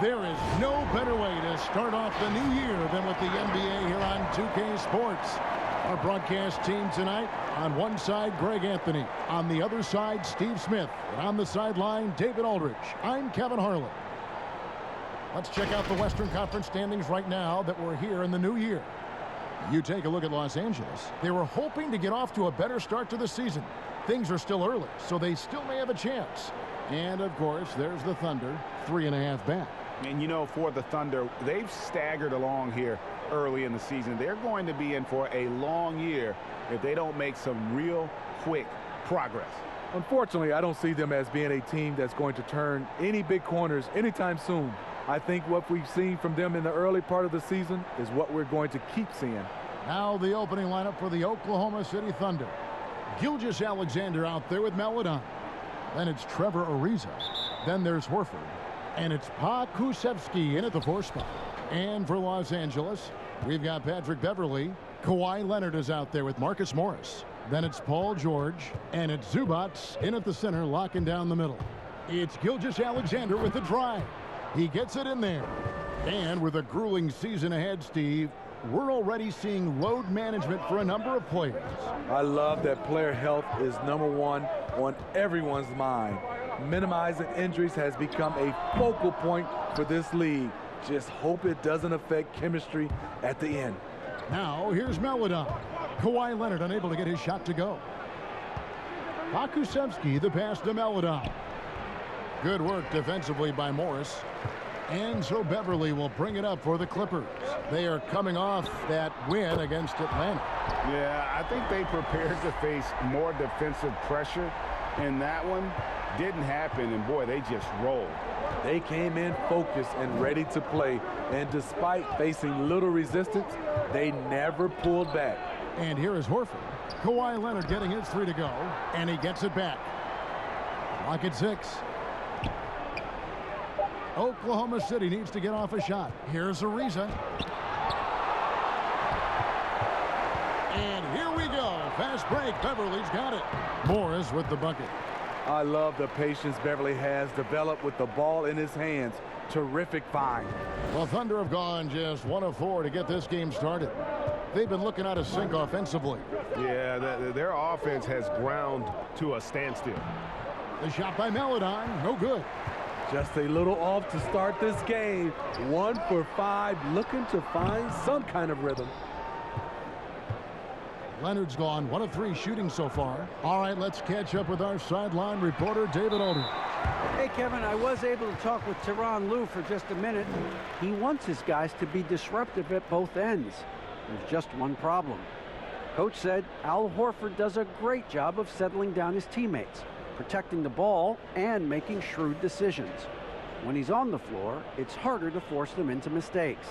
There is no better way to start off the new year than with the NBA here on 2K Sports. Our broadcast team tonight, on one side, Greg Anthony. On the other side, Steve Smith. And on the sideline, David Aldridge. I'm Kevin Harlan. Let's check out the Western Conference standings right now that we're here in the new year. You take a look at Los Angeles. They were hoping to get off to a better start to the season. Things are still early, so they still may have a chance. And, of course, there's the Thunder, 3.5 back. And, you know, for the Thunder, they've staggered along here early in the season. They're going to be in for a long year if they don't make some real quick progress. Unfortunately, I don't see them as being a team that's going to turn any big corners anytime soon. I think what we've seen from them in the early part of the season is what we're going to keep seeing. Now the opening lineup for the Oklahoma City Thunder. Gilgeous-Alexander out there with Maledon. Then it's Trevor Ariza. Then there's Horford. And it's Pokusevski in at the 4 spot. And for Los Angeles, we've got Patrick Beverley. Kawhi Leonard is out there with Marcus Morris. Then it's Paul George. And it's Zubats in at the center, locking down the middle. It's Gilgeous-Alexander with the drive. He gets it in there. And with a grueling season ahead, Steve, we're already seeing load management for a number of players. I love that player health is #1 on everyone's mind. Minimizing injuries has become a focal point for this league. Just hope it doesn't affect chemistry at the end. Now, here's Maledon. Kawhi Leonard unable to get his shot to go. Pokusevski, the pass to Maledon. Good work defensively by Morris. And so Beverley will bring it up for the Clippers. They are coming off that win against Atlanta. Yeah, I think they prepared to face more defensive pressure, and that one didn't happen, and boy, they just rolled. They came in focused and ready to play, and despite facing little resistance, they never pulled back. And here is Horford. Kawhi Leonard getting his 3 to go, and he gets it back. Lock at 6. Oklahoma City needs to get off a shot. Here's Ariza. And here we go. Fast break. Beverly's got it. Morris with the bucket. I love the patience Beverly has developed with the ball in his hands. Terrific find. Well, Thunder have gone just 1 of 4 to get this game started. They've been looking out of sync offensively. Yeah, their offense has ground to a standstill. The shot by Maledon. No good. Just a little off to start this game. 1 for 5, looking to find some kind of rhythm. Leonard's gone 1 of 3 shooting so far. All right, let's catch up with our sideline reporter, David Aldridge. Hey, Kevin, I was able to talk with Tyronn Lue for just a minute. He wants his guys to be disruptive at both ends. There's just one problem. Coach said Al Horford does a great job of settling down his teammates, protecting the ball, and making shrewd decisions. When he's on the floor, it's harder to force them into mistakes.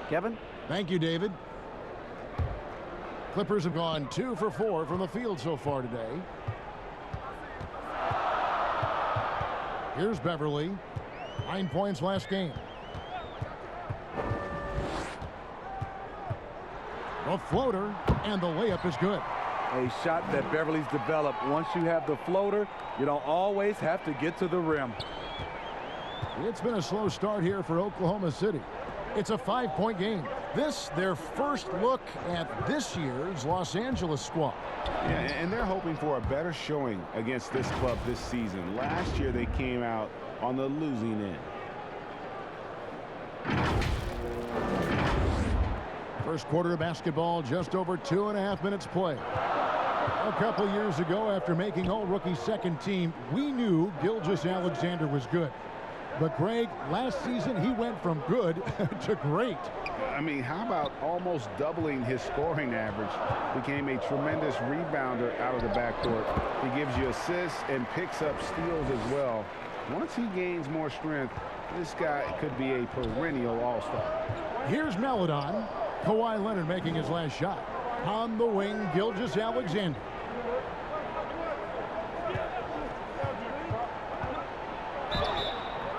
Kevin? Thank you, David. Clippers have gone 2 for 4 from the field so far today. Here's Beverly. 9 points last game. The floater, and the layup is good. A shot that Beverly's developed. Once you have the floater, you don't always have to get to the rim. It's been a slow start here for Oklahoma City. It's a 5-point game. This, their first look at this year's Los Angeles squad. Yeah, and they're hoping for a better showing against this club this season. Last year, they came out on the losing end. First quarter of basketball, just over 2.5 minutes play. A couple years ago, after making all-rookie second team, we knew Gilgeous-Alexander was good. But, Greg, last season he went from good to great. I mean, how about almost doubling his scoring average? Became a tremendous rebounder out of the backcourt. He gives you assists and picks up steals as well. Once he gains more strength, this guy could be a perennial all-star. Here's Maledon. Kawhi Leonard making his last shot. On the wing, Gilgeous-Alexander.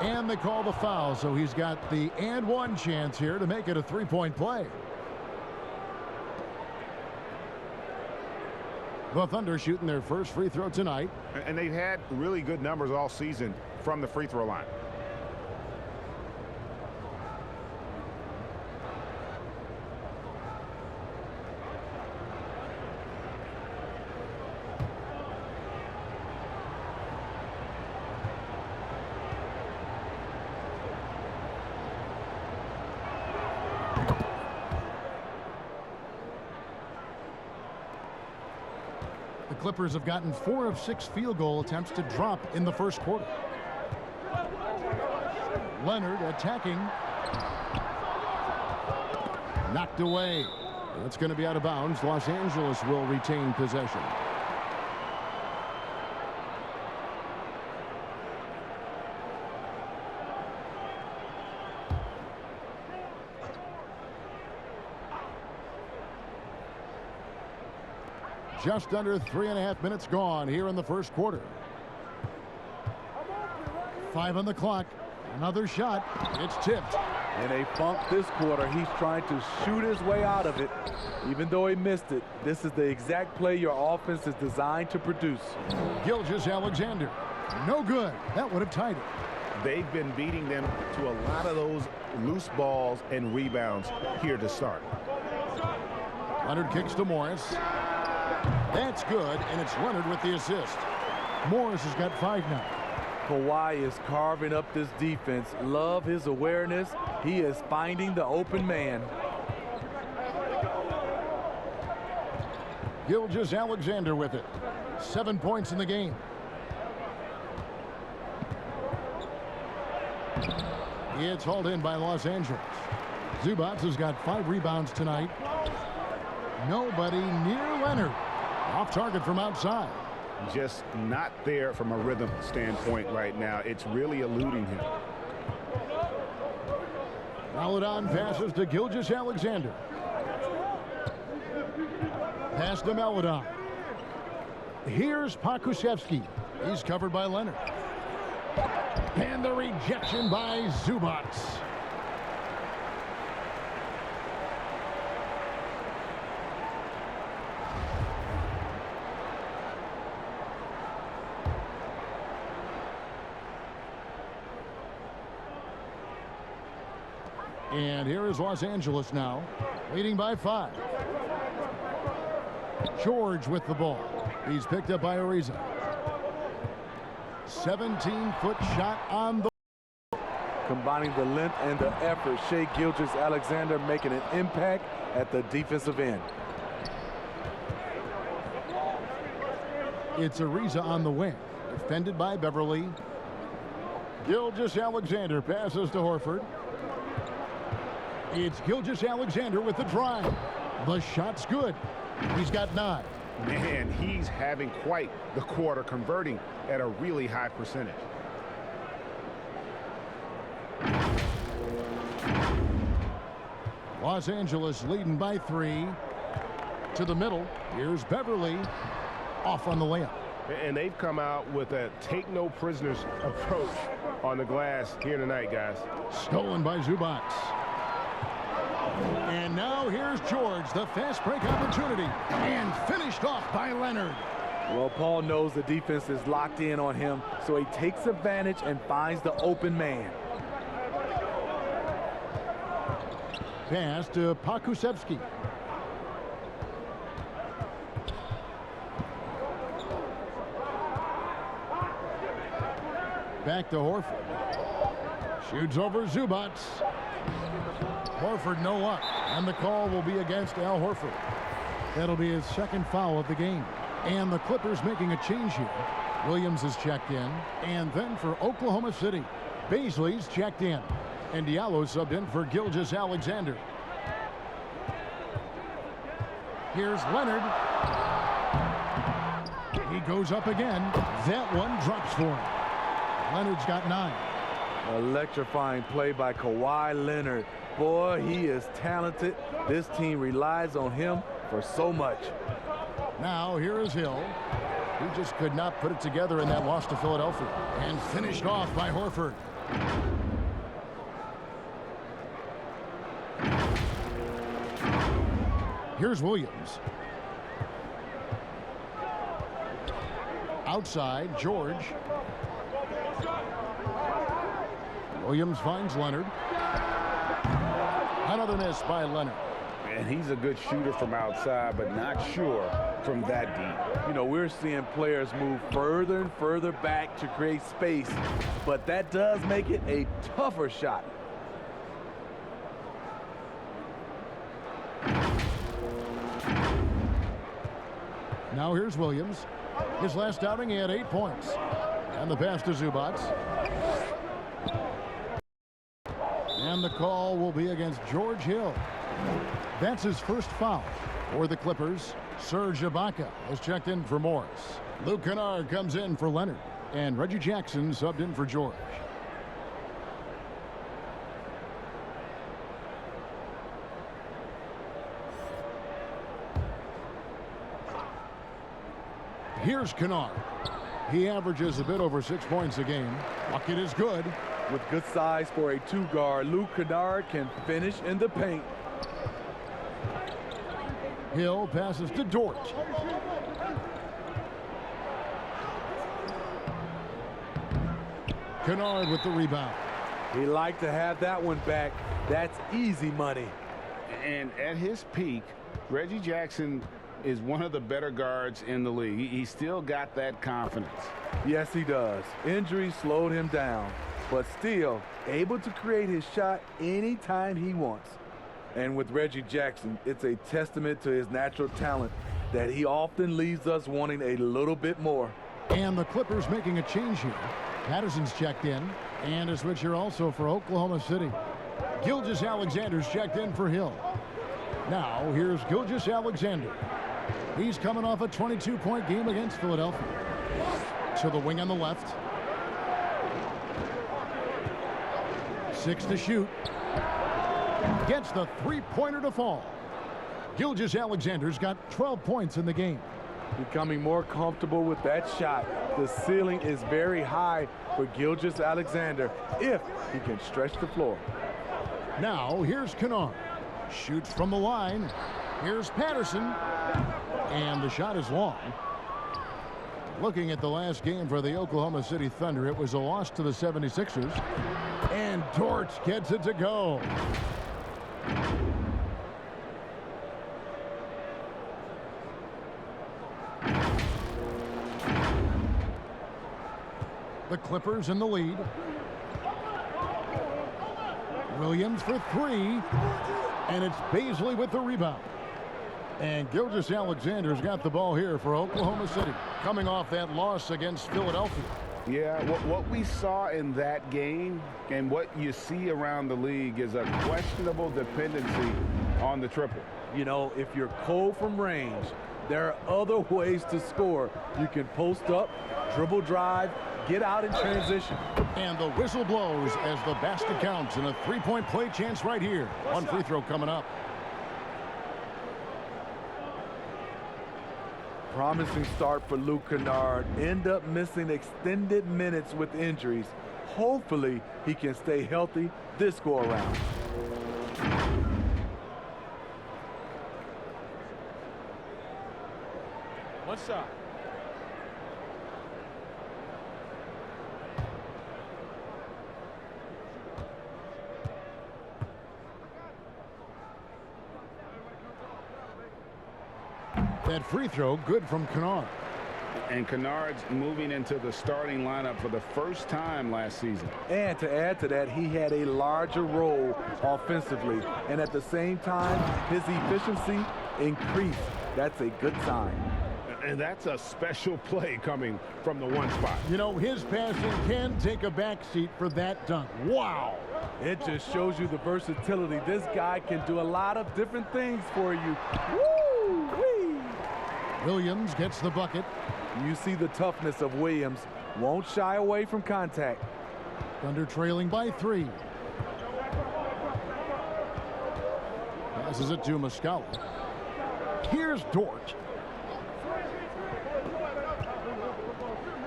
And they call the foul, so he's got the and one chance here to make it a 3-point play. The Thunder shooting their first free throw tonight. And they've had really good numbers all season from the free throw line. The Clippers have gotten 4 of 6 field goal attempts to drop in the first quarter. Leonard attacking. Knocked away. It's going to be out of bounds. Los Angeles will retain possession. Just under 3.5 minutes gone here in the first quarter. 5 on the clock. Another shot. It's tipped. In a funk this quarter, he's trying to shoot his way out of it. Even though he missed it, this is the exact play your offense is designed to produce. Gilgeous-Alexander. No good. That would have tied it. They've been beating them to a lot of those loose balls and rebounds here to start. Leonard kicks to Morris. That's good, and it's Leonard with the assist. Morris has got 5 now. Kawhi is carving up this defense. Love his awareness. He is finding the open man. Gilgeous-Alexander with it. 7 points in the game. It's hauled in by Los Angeles. Zubac has got 5 rebounds tonight. Nobody near Leonard. Off target from outside. Just not there from a rhythm standpoint right now. It's really eluding him. Maledon passes to Gilgeous-Alexander. Pass to Maledon. Here's Pokusevski. He's covered by Leonard. And the rejection by Zubac. And here is Los Angeles now, leading by 5. George with the ball. He's picked up by Ariza. 17-foot shot on the... Combining the length and the effort, Shai Gilgeous-Alexander making an impact at the defensive end. It's Ariza on the wing, defended by Beverly. Gilgeous-Alexander passes to Horford. It's Gilgeous-Alexander with the drive. The shot's good. He's got 9. Man, he's having quite the quarter, converting at a really high percentage. Los Angeles leading by 3. To the middle. Here's Beverly. Off on the layup. And they've come out with a take no prisoners approach on the glass here tonight, guys. Stolen by Zubac. And now here's George, the fast break opportunity, and finished off by Leonard. Well, Paul knows the defense is locked in on him, so he takes advantage and finds the open man. Pass to Pokusevski. Back to Horford. Shoots over Zubac. Horford no luck, and the call will be against Al Horford. That'll be his 2nd foul of the game. And the Clippers making a change here. Williams is checked in, and then for Oklahoma City, Baisley's checked in, and Diallo subbed in for Gilgeous-Alexander. Here's Leonard. He goes up again. That one drops for him. Leonard's got 9. Electrifying play by Kawhi Leonard. Boy, he is talented. This team relies on him for so much. Now here is Hill. He just could not put it together in that loss to Philadelphia. And finished off by Horford. Here's Williams. Outside, George. Williams finds Leonard. Another miss by Leonard. And he's a good shooter from outside, but not sure from that deep. You know, we're seeing players move further and further back to create space, but that does make it a tougher shot. Now here's Williams. His last outing, he had 8 points. And the pass to Zubats. And the call will be against George Hill. That's his first foul for the Clippers. Serge Ibaka has checked in for Morris. Luke Kennard comes in for Leonard. And Reggie Jackson subbed in for George. Here's Kennard. He averages a bit over 6 points a game. Bucket is good. With good size for a two-guard, Luke Kennard can finish in the paint. Hill passes to Dort. Kennard with the rebound. He liked to have that one back. That's easy money. And at his peak, Reggie Jackson is one of the better guards in the league. He still got that confidence. Yes, he does. Injury slowed him down, but still able to create his shot anytime he wants. And with Reggie Jackson, it's a testament to his natural talent that he often leaves us wanting a little bit more. And the Clippers making a change here. Patterson's checked in, and a switch here also for Oklahoma City. Gilgeous-Alexander's checked in for Hill. Now here's Gilgeous-Alexander. He's coming off a 22-point game against Philadelphia. To the wing on the left. 6 to shoot. Gets the three-pointer to fall. Gilgeous-Alexander's got 12 points in the game. Becoming more comfortable with that shot. The ceiling is very high for Gilgeous-Alexander if he can stretch the floor. Now here's Kennard. Shoots from the line. Here's Patterson. And the shot is long. Looking at the last game for the Oklahoma City Thunder, it was a loss to the 76ers. And Dort gets it to go. The Clippers in the lead. Williams for 3. And it's Baisley with the rebound. And Gilgeous-Alexander's got the ball here for Oklahoma City, coming off that loss against Philadelphia. Yeah, what we saw in that game and what you see around the league is a questionable dependency on the triple. You know, if you're cold from range, there are other ways to score. You can post up, dribble drive, get out in transition. And the whistle blows as the basket counts, and a three-point play chance right here. One free throw coming up. Promising start for Luke Kennard. End up missing extended minutes with injuries. Hopefully, he can stay healthy this go-around. What's up? That free throw good from Kennard. And Kennard's moving into the starting lineup for the first time last season. And to add to that, he had a larger role offensively. And at the same time, his efficiency increased. That's a good sign. And that's a special play coming from the one spot. You know, his passing can take a backseat for that dunk. Wow. It just shows you the versatility. This guy can do a lot of different things for you. Woo-wee! Williams gets the bucket. You see the toughness of Williams. Won't shy away from contact. Thunder trailing by 3. Passes it to Muscala. Here's Dort.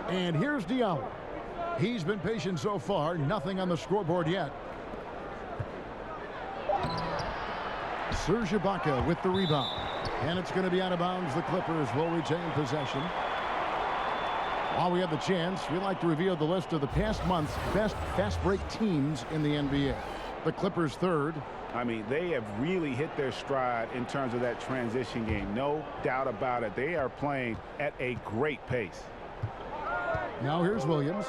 And here's Diallo. He's been patient so far. Nothing on the scoreboard yet. Serge Ibaka with the rebound. And it's going to be out of bounds. The Clippers will retain possession. While we have the chance, we'd like to reveal the list of the past month's best fast break teams in the NBA. The Clippers third. I mean, they have really hit their stride in terms of that transition game. No doubt about it. They are playing at a great pace. Now here's Williams.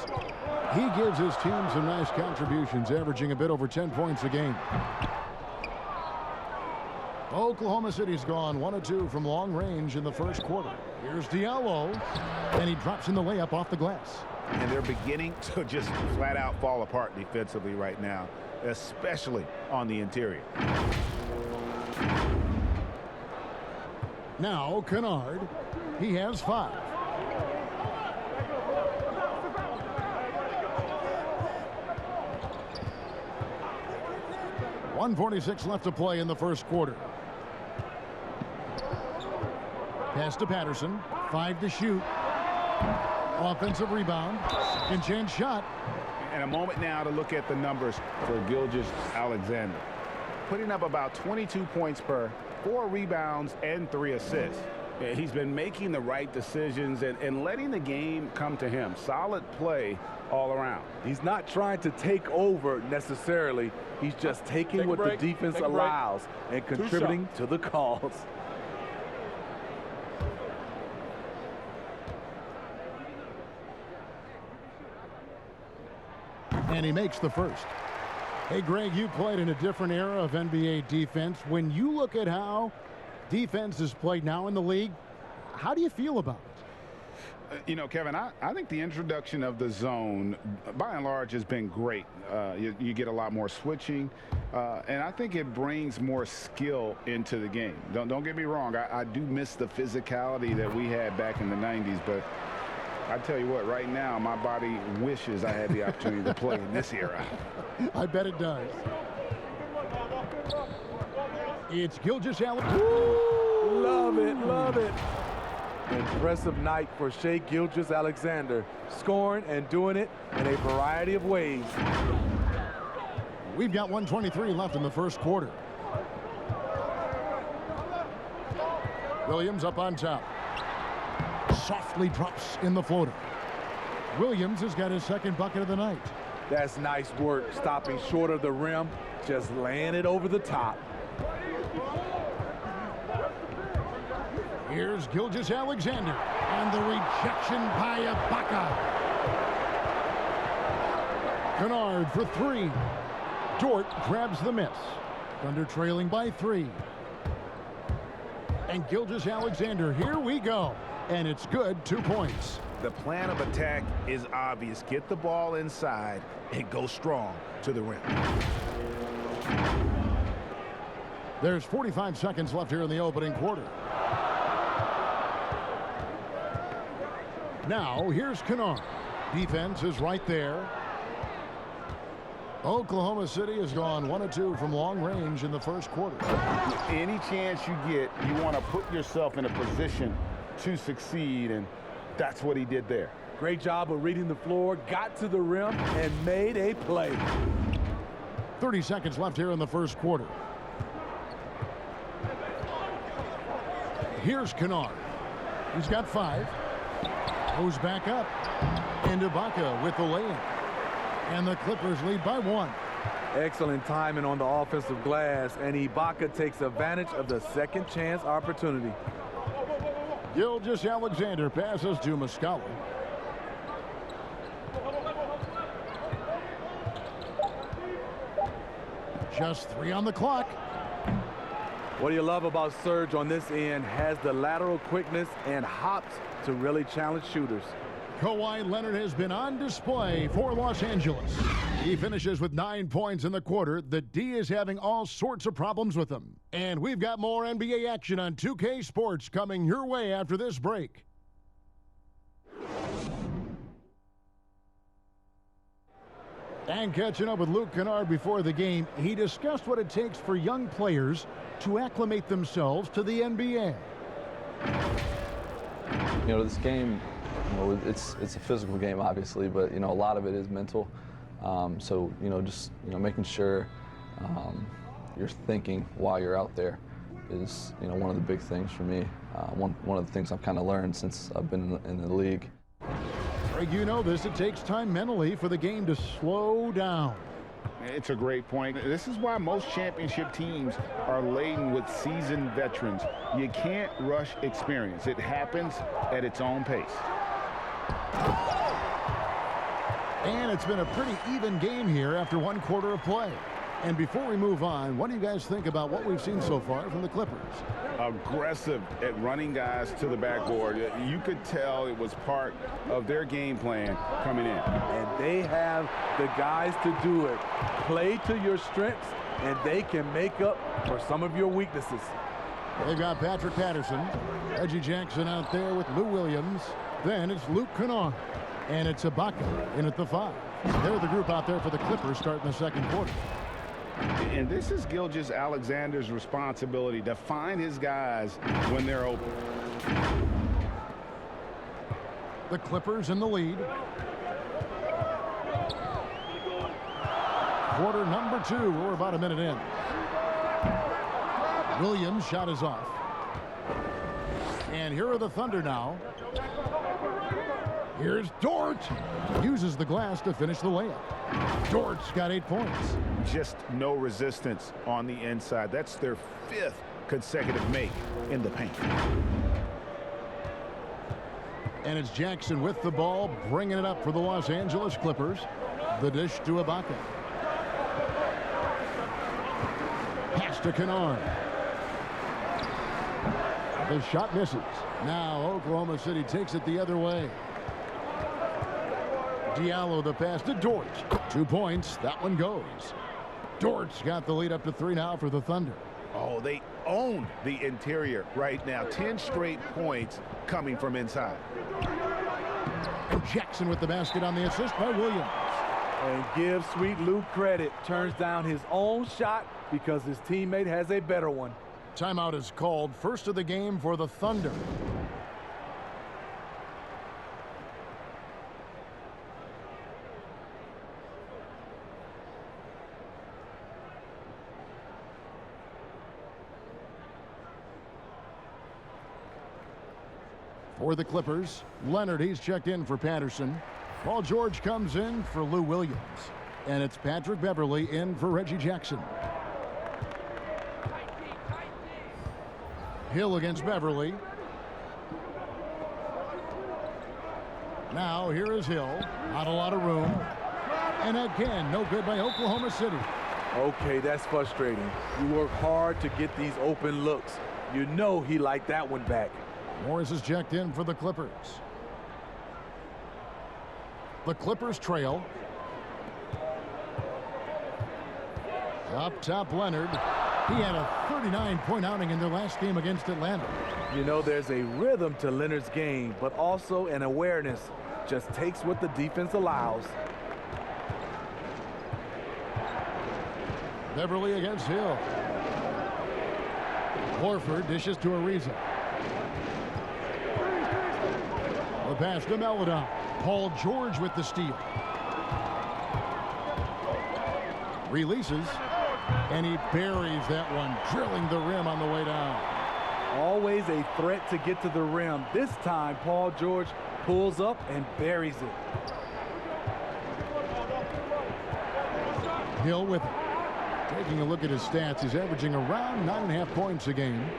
He gives his team some nice contributions, averaging a bit over 10 points a game. Oklahoma City's gone 1 of 2 from long range in the first quarter. Here's Diallo, and he drops in the layup off the glass. And they're beginning to just flat out fall apart defensively right now, especially on the interior. Now Kennard, he has 5. .146 left to play in the first quarter. Pass to Patterson, 5 to shoot. Offensive rebound, second chance shot. And a moment now to look at the numbers for Gilgeous-Alexander. Putting up about 22 points per, 4 rebounds and 3 assists. He's been making the right decisions and letting the game come to him. Solid play all around. He's not trying to take over necessarily. He's just taking what the defense allows and contributing to the calls. And he makes the first. Hey, Greg, you played in a different era of NBA defense. When you look at how defense is played now in the league, how do you feel about it? You know, Kevin, I think the introduction of the zone, by and large, has been great. You get a lot more switching, and I think it brings more skill into the game. Don't get me wrong. I do miss the physicality that we had back in the 90s, but I tell you what, right now, my body wishes I had the opportunity to play in this era. I bet it does. It's Gilgeous-Alexander. Love it, love it. Impressive night for Shai Gilgeous-Alexander, scoring and doing it in a variety of ways. We've got 1:23 left in the first quarter. Williams up on top. Softly drops in the floater. Williams has got his second bucket of the night. That's nice work, stopping short of the rim, just laying it over the top. Here's Gilgeous-Alexander, and the rejection by Ibaka. Kennard for 3. Dort grabs the miss. Thunder trailing by 3. And Gilgeous-Alexander, here we go. And it's good, 2 points. The plan of attack is obvious. Get the ball inside and go strong to the rim. There's 45 seconds left here in the opening quarter. Now, here's Kennard. Defense is right there. Oklahoma City has gone 1 of 2 from long range in the first quarter. Any chance you get, you want to put yourself in a position to succeed, and that's what he did there. Great job of reading the floor, got to the rim, and made a play. 30 seconds left here in the first quarter. Here's Kennard. He's got 5. Goes back up. And Ibaka with the layup. And the Clippers lead by 1. Excellent timing on the offensive glass, and Ibaka takes advantage of the second chance opportunity. Gilgeous-Alexander passes to Muscala. Just 3 on the clock. What do you love about Serge on this end? Has the lateral quickness and hops to really challenge shooters. Kawhi Leonard has been on display for Los Angeles. He finishes with 9 points in the quarter. The D is having all sorts of problems with him. And we've got more NBA action on 2K Sports coming your way after this break. And catching up with Luke Kennard before the game, he discussed what it takes for young players to acclimate themselves to the NBA. You know, this game, you know, it's a physical game, obviously, but, you know, a lot of it is mental. So, you know, just, you know, making sure you're thinking while you're out there is, you know, one of the big things for me. One of the things I've kind of learned since I've been in the league. Greg, you know this. It takes time mentally for the game to slow down. It's a great point. This is why most championship teams are laden with seasoned veterans. You can't rush experience. It happens at its own pace. And it's been a pretty even game here after 1 quarter of play. And before we move on, what do you guys think about what we've seen so far from the Clippers? Aggressive at running guys to the backboard. You could tell it was part of their game plan coming in. And they have the guys to do it. Play to your strengths, and they can make up for some of your weaknesses. They've got Patrick Patterson, Reggie Jackson out there with Lou Williams. Then it's Luke Kennard, and it's Ibaka in at the 5. They're the group out there for the Clippers starting the second quarter. And this is Gilgeous-Alexander's responsibility to find his guys when they're open. The Clippers in the lead. Quarter number 2. We're about a minute in. Williams' shot is off. And here are the Thunder now. Here's Dort. Uses the glass to finish the layup. Dort's got 8 points. Just no resistance on the inside. That's their 5th consecutive make in the paint. And it's Jackson with the ball, bringing it up for the Los Angeles Clippers. The dish to Ibaka. Pass to Kennard. The shot misses. Now Oklahoma City takes it the other way. Diallo the pass to Dort. 2 points. That one goes. Dort's got the lead up to 3 now for the Thunder. Oh, they own the interior right now. 10 straight points coming from inside. And Jackson with the basket on the assist by Williams. And give Sweet Lou credit. Turns down his own shot because his teammate has a better one. Timeout is called. First of the game for the Thunder. For the Clippers, Leonard, he's checked in for Patterson. Paul George comes in for Lou Williams. And it's Patrick Beverley in for Reggie Jackson. Hill against Beverley. Now here is Hill. Not a lot of room. And again, no good by Oklahoma City. Okay, that's frustrating. You work hard to get these open looks. You know he liked that one back. Morris is checked in for the Clippers. The Clippers trail. Up top, Leonard. He had a 39-point outing in their last game against Atlanta. You know, there's a rhythm to Leonard's game, but also an awareness. Just takes what the defense allows. Beverley against Hill. Horford dishes to Ariza. The pass to Melodon. Paul George with the steal. Releases. And he buries that one, drilling the rim on the way down. Always a threat to get to the rim. This time, Paul George pulls up and buries it. Hill with it. Taking a look at his stats, he's averaging around 9.5 points a game.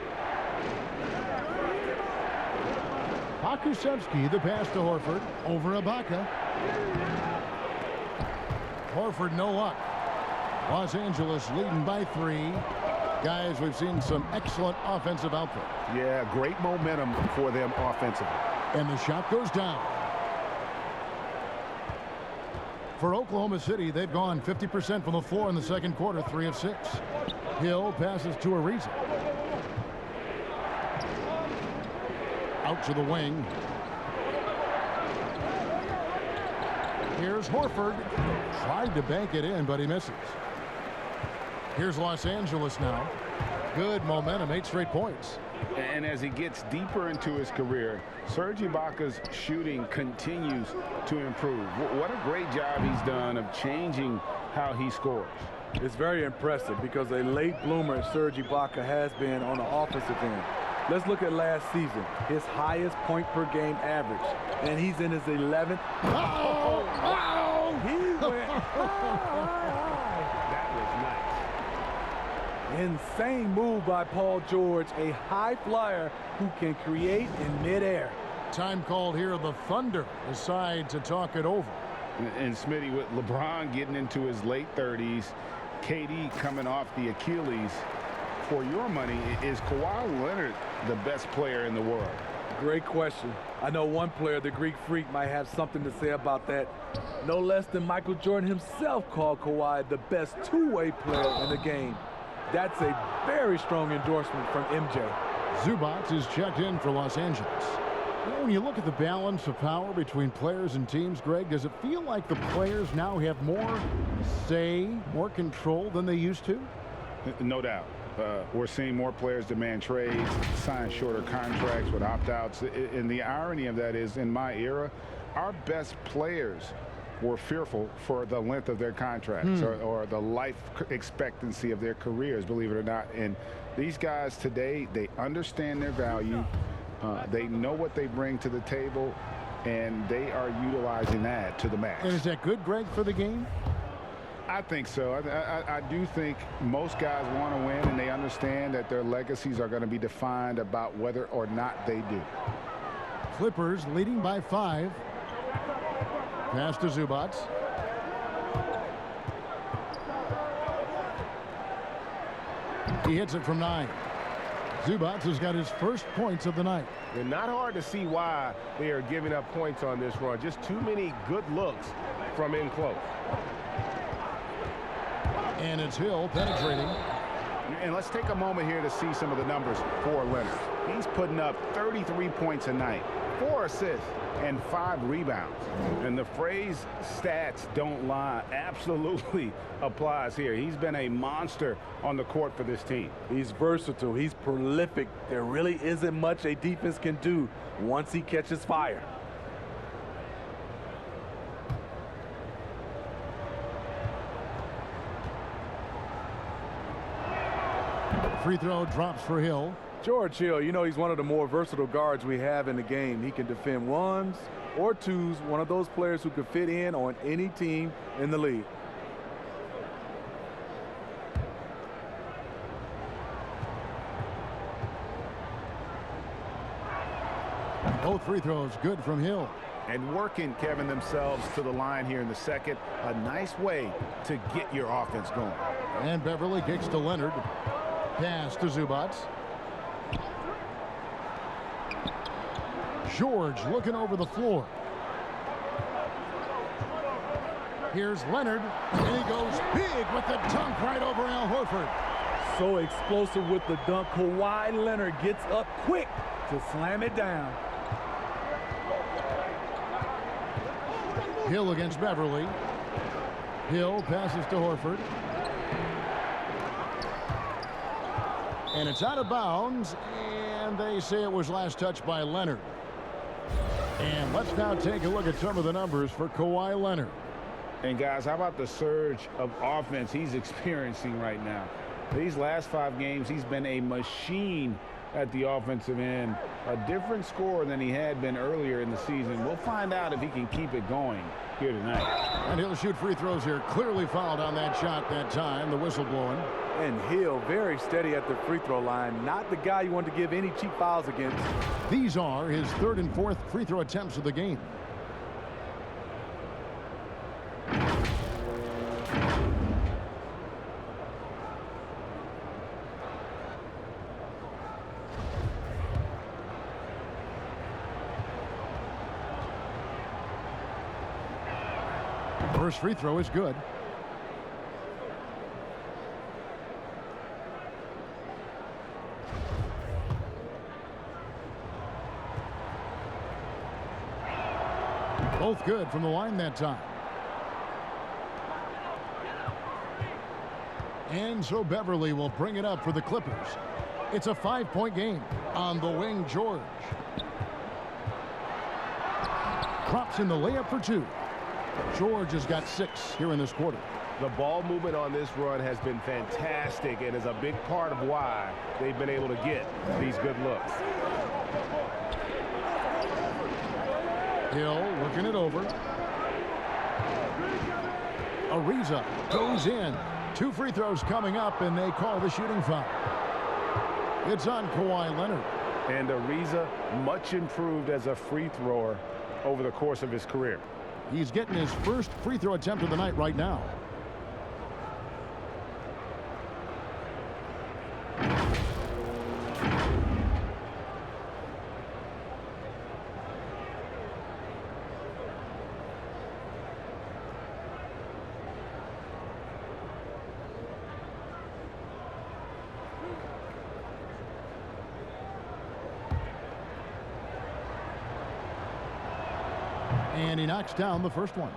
Pokusevski, the pass to Horford. Over Ibaka. Horford, no luck. Los Angeles leading by 3. Guys, we've seen some excellent offensive output. Yeah, great momentum for them offensively. And the shot goes down. For Oklahoma City, they've gone 50% from the floor in the second quarter, 3 of 6. Hill passes to Ariza. Out to the wing. Here's Horford. Tried to bank it in, but he misses. Here's Los Angeles now. Good momentum, 8 straight points. And as he gets deeper into his career, Serge Ibaka's shooting continues to improve. What a great job he's done of changing how he scores. It's very impressive because a late bloomer Serge Ibaka has been on the offensive end. Let's look at last season, his highest point per game average, and he's in his 11th. He went That was nice. Insane move by Paul George, a high flyer who can create in midair. Time called here. The Thunder decide to talk it over. And Smitty, with LeBron getting into his late 30s, KD coming off the Achilles. For your money, is Kawhi Leonard the best player in the world? Great question. I know one player, the Greek Freak, might have something to say about that. No less than Michael Jordan himself called Kawhi the best two-way player in the game. That's a very strong endorsement from MJ. Zubac is checked in for Los Angeles. You know, when you look at the balance of power between players and teams, Greg, does it feel like the players now have more say, more control than they used to? No doubt. We're seeing more players demand trades, sign shorter contracts with opt-outs. And the irony of that is, in my era, our best players were fearful for the length of their contracts or the life expectancy of their careers, believe it or not. And these guys today, they understand their value. They know what they bring to the table, and they are utilizing that to the max. And is that good, Greg, for the game? I think so. I do think most guys want to win, and they understand that their legacies are going to be defined about whether or not they do. Clippers leading by 5. Pass to Zubac. He hits it from 9. Zubac has got his first points of the night. And not hard to see why they are giving up points on this run. Just too many good looks from in close. And it's Hill penetrating. And let's take a moment here to see some of the numbers for Leonard. He's putting up 33 points a night, 4 assists, and 5 rebounds. And the phrase stats don't lie absolutely applies here. He's been a monster on the court for this team. He's versatile. He's prolific. There really isn't much a defense can do once he catches fire. Free throw drops for Hill. George Hill, you know, he's one of the more versatile guards we have in the game. He can defend ones or twos, one of those players who could fit in on any team in the league. Both free throws good from Hill. And working, Kevin, themselves to the line here in the second. A nice way to get your offense going. And Beverly kicks to Leonard. Pass to Zubac. George looking over the floor. Here's Leonard, and he goes big with the dunk right over Al Horford. So explosive with the dunk. Kawhi Leonard gets up quick to slam it down. Hill against Beverly. Hill passes to Horford. And it's out of bounds, and they say it was last touched by Leonard. And let's now take a look at some of the numbers for Kawhi Leonard. And guys, how about the surge of offense he's experiencing right now? These last 5 games, he's been a machine at the offensive end. A different scorer than he had been earlier in the season. We'll find out if he can keep it going here tonight. And he'll shoot free throws here. Clearly fouled on that shot that time. The whistle blowing. And Hill very steady at the free throw line. Not the guy you want to give any cheap fouls against. These are his 3rd and 4th free throw attempts of the game. First free throw is good. Both good from the line that time. And so Beverly will bring it up for the Clippers. It's a 5-point game. On the wing, George. Drops in the layup for 2. George has got 6 here in this quarter. The ball movement on this run has been fantastic and is a big part of why they've been able to get these good looks. Hill working it over. Ariza goes in. 2 free throws coming up, and they call the shooting foul. It's on Kawhi Leonard. And Ariza, much improved as a free thrower over the course of his career. He's getting his first free throw attempt of the night right now. And he knocks down the first one.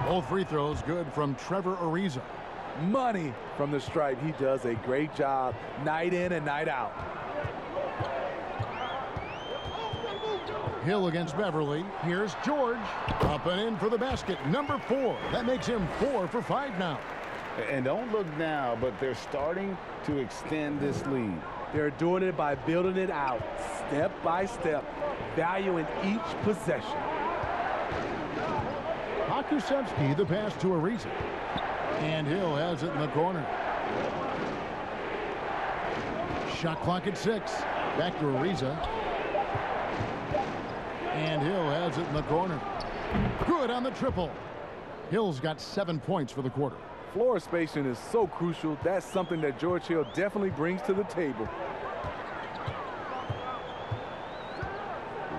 Both free throws good from Trevor Ariza. Money from the stripe. He does a great job night in and night out. Hill against Beverly. Here's George. Up and in for the basket. Number 4. That makes him 4 for 5 now. And don't look now, but they're starting to extend this lead. They're doing it by building it out, step by step, valuing each possession. Kusevsky, the pass to Ariza. And Hill has it in the corner. Shot clock at 6. Back to Ariza. And Hill has it in the corner. Good on the triple. Hill's got 7 points for the quarter. Floor spacing is so crucial. That's something that George Hill definitely brings to the table.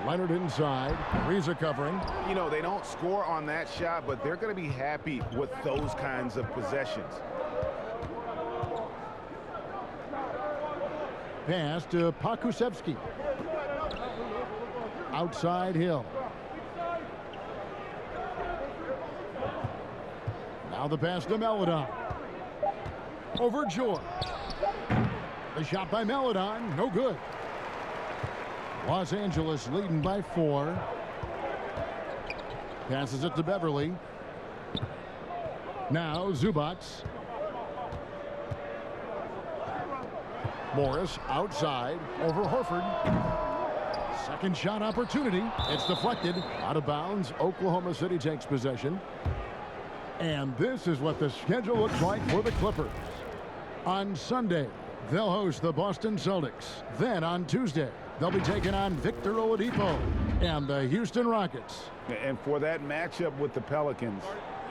Leonard inside. Ariza covering. You know, they don't score on that shot, but they're going to be happy with those kinds of possessions. Pass to Kusevsky. Outside Hill. Now the pass to Meladon. Over George. The shot by Meladon. No good. Los Angeles leading by 4. Passes it to Beverly. Now Zubac. Morris outside over Horford. Second shot opportunity. It's deflected. Out of bounds. Oklahoma City takes possession. And this is what the schedule looks like for the Clippers. On Sunday, they'll host the Boston Celtics. Then on Tuesday, they'll be taking on Victor Oladipo and the Houston Rockets. And for that matchup with the Pelicans,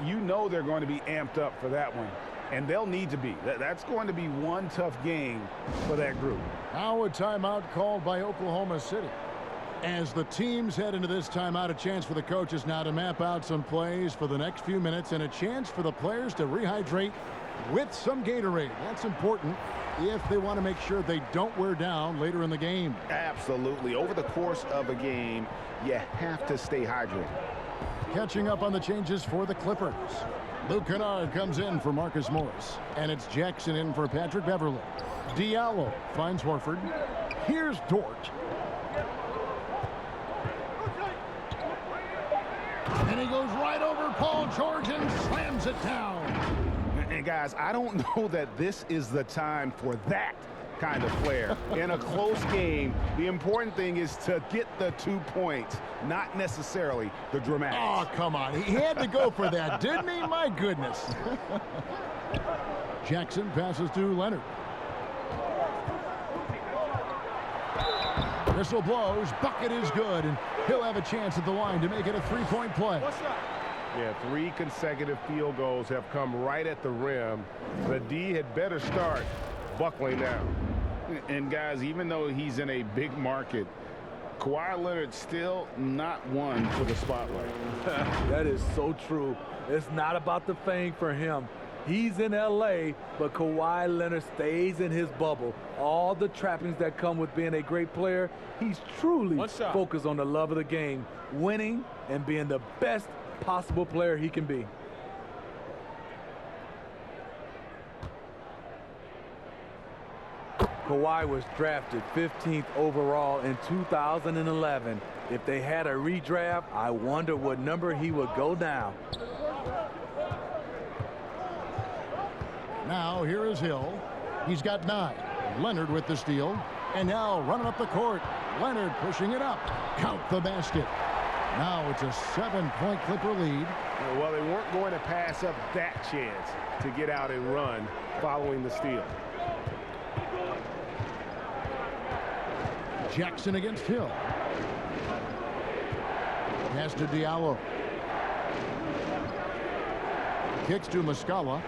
you know they're going to be amped up for that one. And they'll need to be. That's going to be one tough game for that group. Now a timeout called by Oklahoma City. As the teams head into this timeout, a chance for the coaches now to map out some plays for the next few minutes and a chance for the players to rehydrate with some Gatorade. That's important if they want to make sure they don't wear down later in the game. Absolutely. Over the course of a game, you have to stay hydrated. Catching up on the changes for the Clippers. Luke Kennard comes in for Marcus Morris. And it's Jackson in for Patrick Beverly. Diallo finds Horford. Here's Dort. And he goes right over Paul George and slams it down. And guys, I don't know that this is the time for that kind of flair. In a close game, the important thing is to get the 2 points, not necessarily the dramatics. Oh, come on. He had to go for that, didn't he? My goodness. Jackson passes to Leonard. Whistle blows. Bucket is good, and he'll have a chance at the line to make it a three-point play. Yeah, 3 consecutive field goals have come right at the rim. The D had better start buckling down. And guys, even though he's in a big market, Kawhi Leonard still not one for the spotlight. That is so true. It's not about the fame for him. He's in L.A., but Kawhi Leonard stays in his bubble. All the trappings that come with being a great player, he's truly focused on the love of the game, winning and being the best possible player he can be. Kawhi was drafted 15th overall in 2011. If they had a redraft, I wonder what number he would go down. Now here is Hill. He's got 9. Leonard with the steal. And now running up the court. Leonard pushing it up. Count the basket. Now it's a 7-point Clipper lead. Well, they weren't going to pass up that chance to get out and run following the steal. Jackson against Hill. Pass to Diallo. Kicks to Muscala.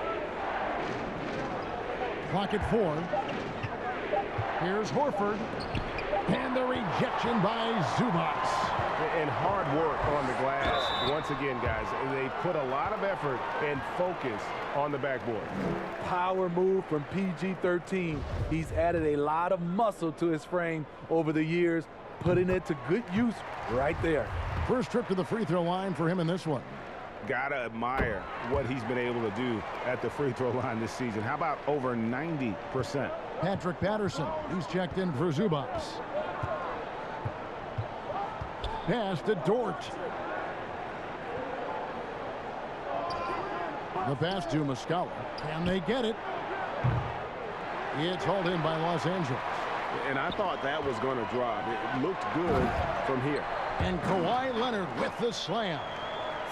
Clock at 4. Here's Horford. And the rejection by Zubac. and hard work on the glass. Once again, guys, they put a lot of effort and focus on the backboard. Power move from PG-13. He's added a lot of muscle to his frame over the years, putting it to good use right there. First trip to the free throw line for him in this one. Gotta admire what he's been able to do at the free throw line this season. How about over 90%? Patrick Patterson, he's checked in for Zubats. Pass to Dort. The pass to Muscala. Can they get it? It's hauled in by Los Angeles. And I thought that was going to drop. It looked good from here. And Kawhi Leonard with the slam.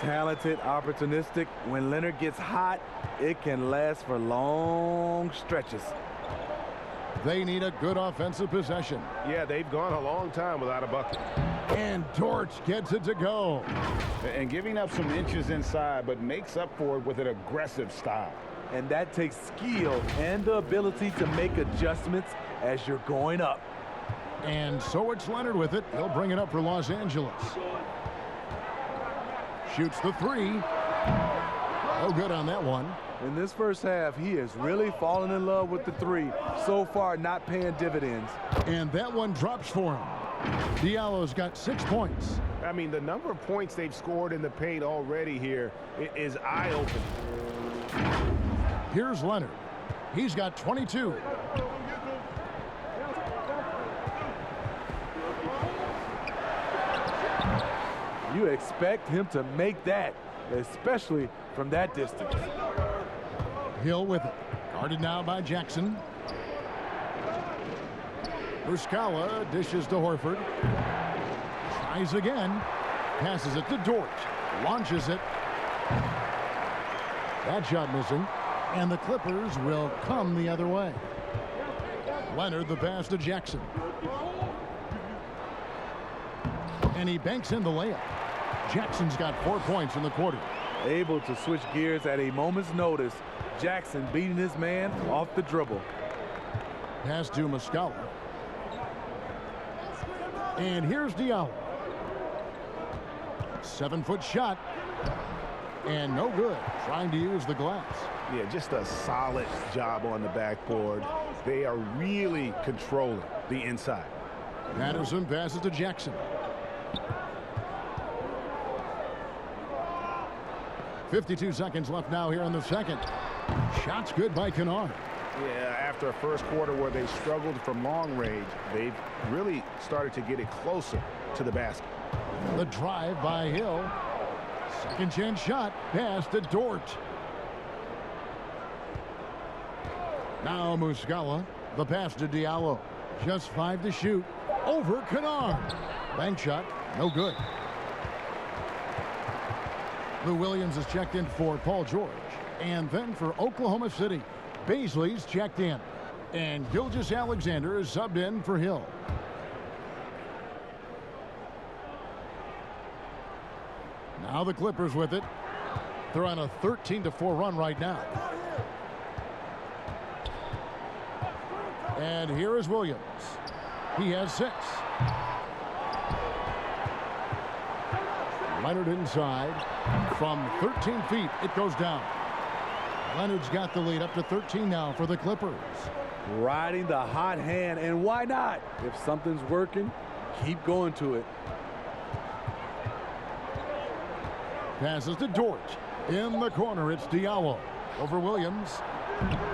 Talented, opportunistic. When Leonard gets hot, it can last for long stretches. They need a good offensive possession. Yeah, they've gone a long time without a bucket. And Dort gets it to go. And giving up some inches inside, but makes up for it with an aggressive style. And that takes skill and the ability to make adjustments as you're going up. And so it's Leonard with it. He'll bring it up for Los Angeles. Shoots the three. No good on that one. In this first half, he has really fallen in love with the three. So far, not paying dividends. And that one drops for him. Diallo's got 6 points. I mean, the number of points they've scored in the paint already here is eye-opening. Here's Leonard. He's got 22. You expect him to make that, especially from that distance. Hill with it. Guarded now by Jackson. Muscala dishes to Horford. Tries again. Passes it to Dort. Launches it. That shot missing. And the Clippers will come the other way. Leonard the pass to Jackson. And he banks in the layup. Jackson's got 4 points in the quarter. Able to switch gears at a moment's notice. Jackson beating his man off the dribble. Pass to Muscala. And here's Diallo. 7-foot shot. And no good. Trying to use the glass. Yeah, just a solid job on the backboard. They are really controlling the inside. Patterson passes to Jackson. 52 seconds left now here in the second. Shots good by Kennard. Yeah, after a first quarter where they struggled from long range, they've really started to get it closer to the basket. The drive by Hill. Second chance shot. Pass to Dort. Now Muscala. The pass to Diallo. Just 5 to shoot. Over Kennard. Bank shot. No good. Lou Williams is checked in for Paul George. And then for Oklahoma City, Baisley's checked in. And Gilgeous-Alexander is subbed in for Hill. Now the Clippers with it. They're on a 13-4 run right now. And here is Williams. He has 6. Leonard inside. From 13 feet, it goes down. Leonard's got the lead up to 13 now for the Clippers. Riding the hot hand, and why not? If something's working, keep going to it. Passes to Dort. In the corner, it's Diallo. Over Williams.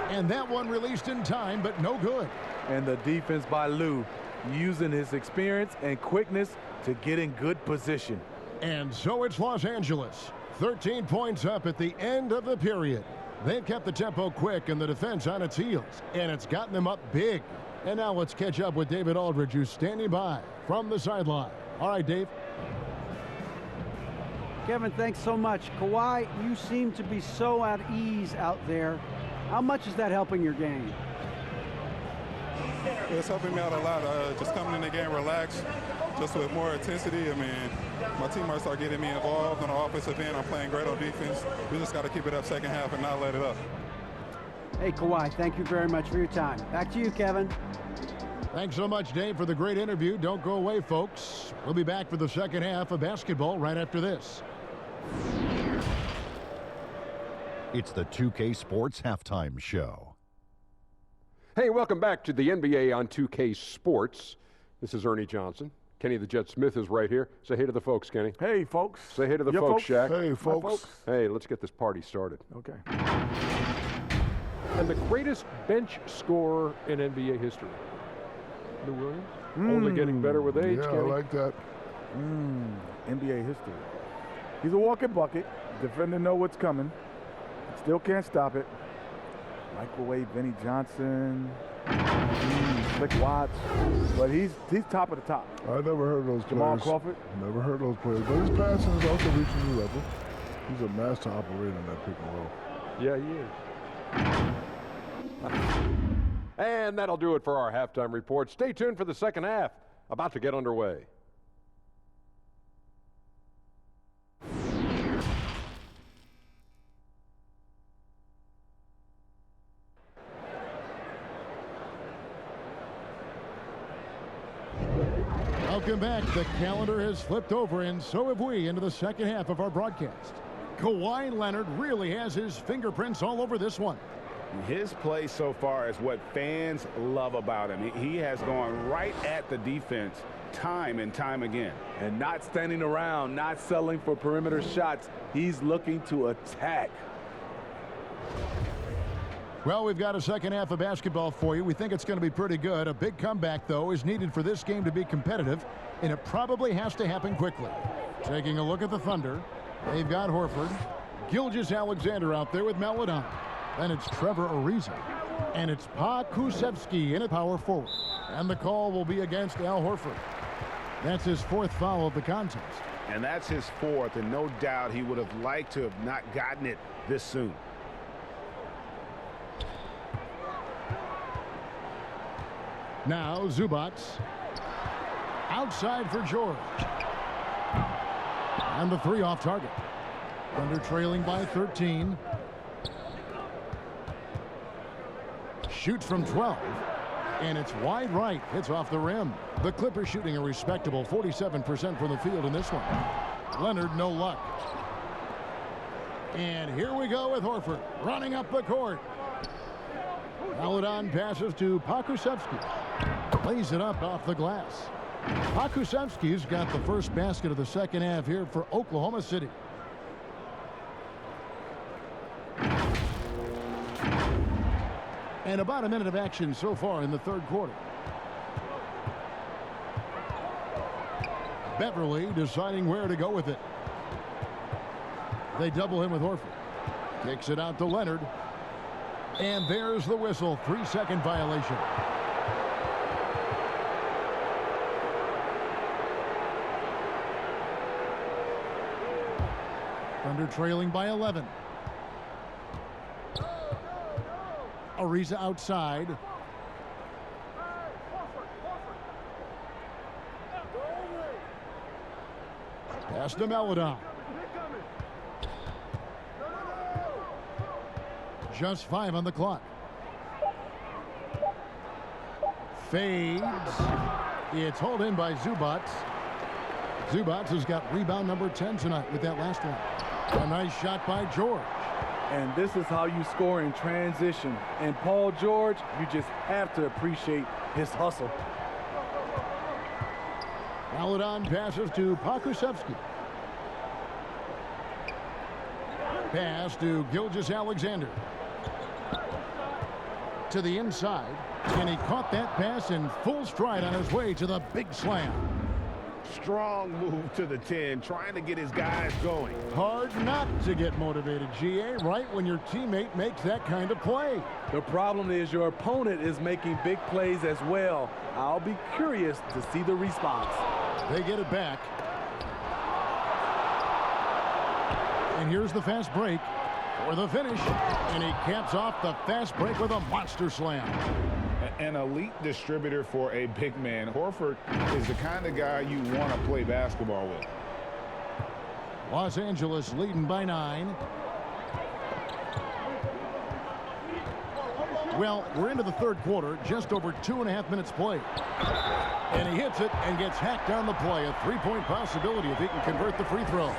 And that one released in time, but no good. And the defense by Lou, using his experience and quickness to get in good position. And so it's Los Angeles. 13 points up at the end of the period. They've kept the tempo quick and the defense on its heels, and it's gotten them up big. And now let's catch up with David Aldridge, who's standing by from the sideline. All right, Dave. Kevin, thanks so much. Kawhi, you seem to be so at ease out there. How much is that helping your game? It's helping me out a lot. Just coming in the game relaxed, just with more intensity. I mean, my teammates start getting me involved on the offensive end. I'm playing great on defense. We just got to keep it up second half and not let it up. Hey, Kawhi, thank you very much for your time. Back to you, Kevin. Thanks so much, Dave, for the great interview. Don't go away, folks. We'll be back for the second half of basketball right after this. It's the 2K Sports Halftime Show. Hey, welcome back to the NBA on 2K Sports. This is Ernie Johnson. Kenny the Jet Smith is right here. Say hey to the folks, Kenny. Hey, folks. Say hey to the folks, Shaq. Hey, folks. Hey, let's get this party started. Okay. And the greatest bench scorer in NBA history. Lou Williams. Only getting better with age, Yeah, Kenny. I like that. NBA history. He's a walking bucket. Defender know what's coming. Still can't stop it. Microwave Benny Johnson. Slick Watts. But he's top of the top. I never heard of those Jamal players. Crawford. Never heard of those players. But his passing is also reaching a new level. He's a master operator in that pick and roll. Yeah, he is. And that'll do it for our halftime report. Stay tuned for the second half. About to get underway. Welcome back. The calendar has flipped over, and so have we, into the second half of our broadcast. Kawhi Leonard really has his fingerprints all over this one. His play so far is what fans love about him. He has gone right at the defense time and time again. And not standing around, not settling for perimeter shots. He's looking to attack. Well, we've got a second half of basketball for you. We think it's going to be pretty good. A big comeback, though, is needed for this game to be competitive, and it probably has to happen quickly. Taking a look at the Thunder, they've got Horford. Gilgeous-Alexander out there with Maledon. Then it's Trevor Ariza. And it's Pokusevski in at power forward. And the call will be against Al Horford. That's his fourth foul of the contest. And that's his fourth, and no doubt he would have liked to have not gotten it this soon. Now Zubac. Outside for George. And the three off target. Thunder trailing by 13. Shoots from 12. And it's wide right. Hits off the rim. The Clippers shooting a respectable 47% from the field in this one. Leonard, no luck. And here we go with Horford running up the court. Maledon passes to Pokusevski. Lays it up off the glass. Pokusevski's got the first basket of the second half here for Oklahoma City. And about a minute of action so far in the third quarter. Beverly deciding where to go with it. They double him with Horford. Kicks it out to Leonard. And there's the whistle. 3-second violation. Thunder trailing by 11. Ariza outside. Pass to Maledon. Just 5 on the clock. Fades. It's hauled in by Zubac. Zubac has got rebound number 10 tonight with that last one. A nice shot by George. And this is how you score in transition. And Paul George, you just have to appreciate his hustle. Maledon passes to Pokusevski. Pass to Gilgeous-Alexander. To the inside. And he caught that pass in full stride on his way to the big slam. Strong move to the 10, trying to get his guys going. Hard not to get motivated, GA, right when your teammate makes that kind of play. The problem is your opponent is making big plays as well. I'll be curious to see the response. They get it back. And here's the fast break for the finish. And he caps off the fast break with a monster slam. An elite distributor for a big man. Horford is the kind of guy you want to play basketball with. Los Angeles leading by 9. Well, we're into the third quarter, just over 2.5 minutes played. And he hits it and gets hacked on the play. A 3-point possibility if he can convert the free throw.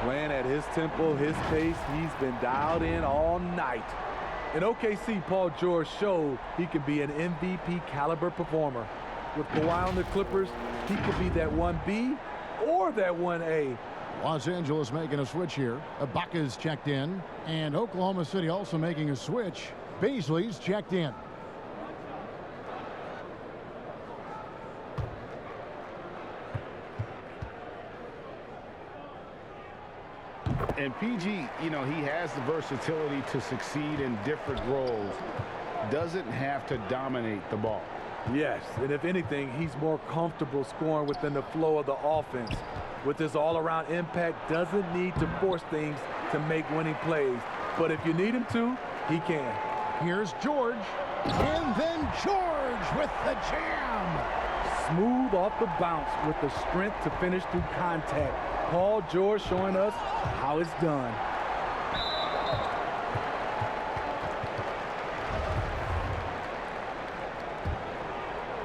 Playing at his tempo, his pace, he's been dialed in all night. In OKC, Paul George showed he can be an MVP caliber performer. With Kawhi on the Clippers, he could be that 1B or that 1A. Los Angeles making a switch here. Ibaka's checked in. And Oklahoma City also making a switch. Beasley's checked in. And PG, you know, he has the versatility to succeed in different roles. Doesn't have to dominate the ball. Yes, and if anything, he's more comfortable scoring within the flow of the offense. With his all-around impact, doesn't need to force things to make winning plays. But if you need him to, he can. Here's George. And then George with the jam. Smooth off the bounce with the strength to finish through contact. Paul George showing us how it's done.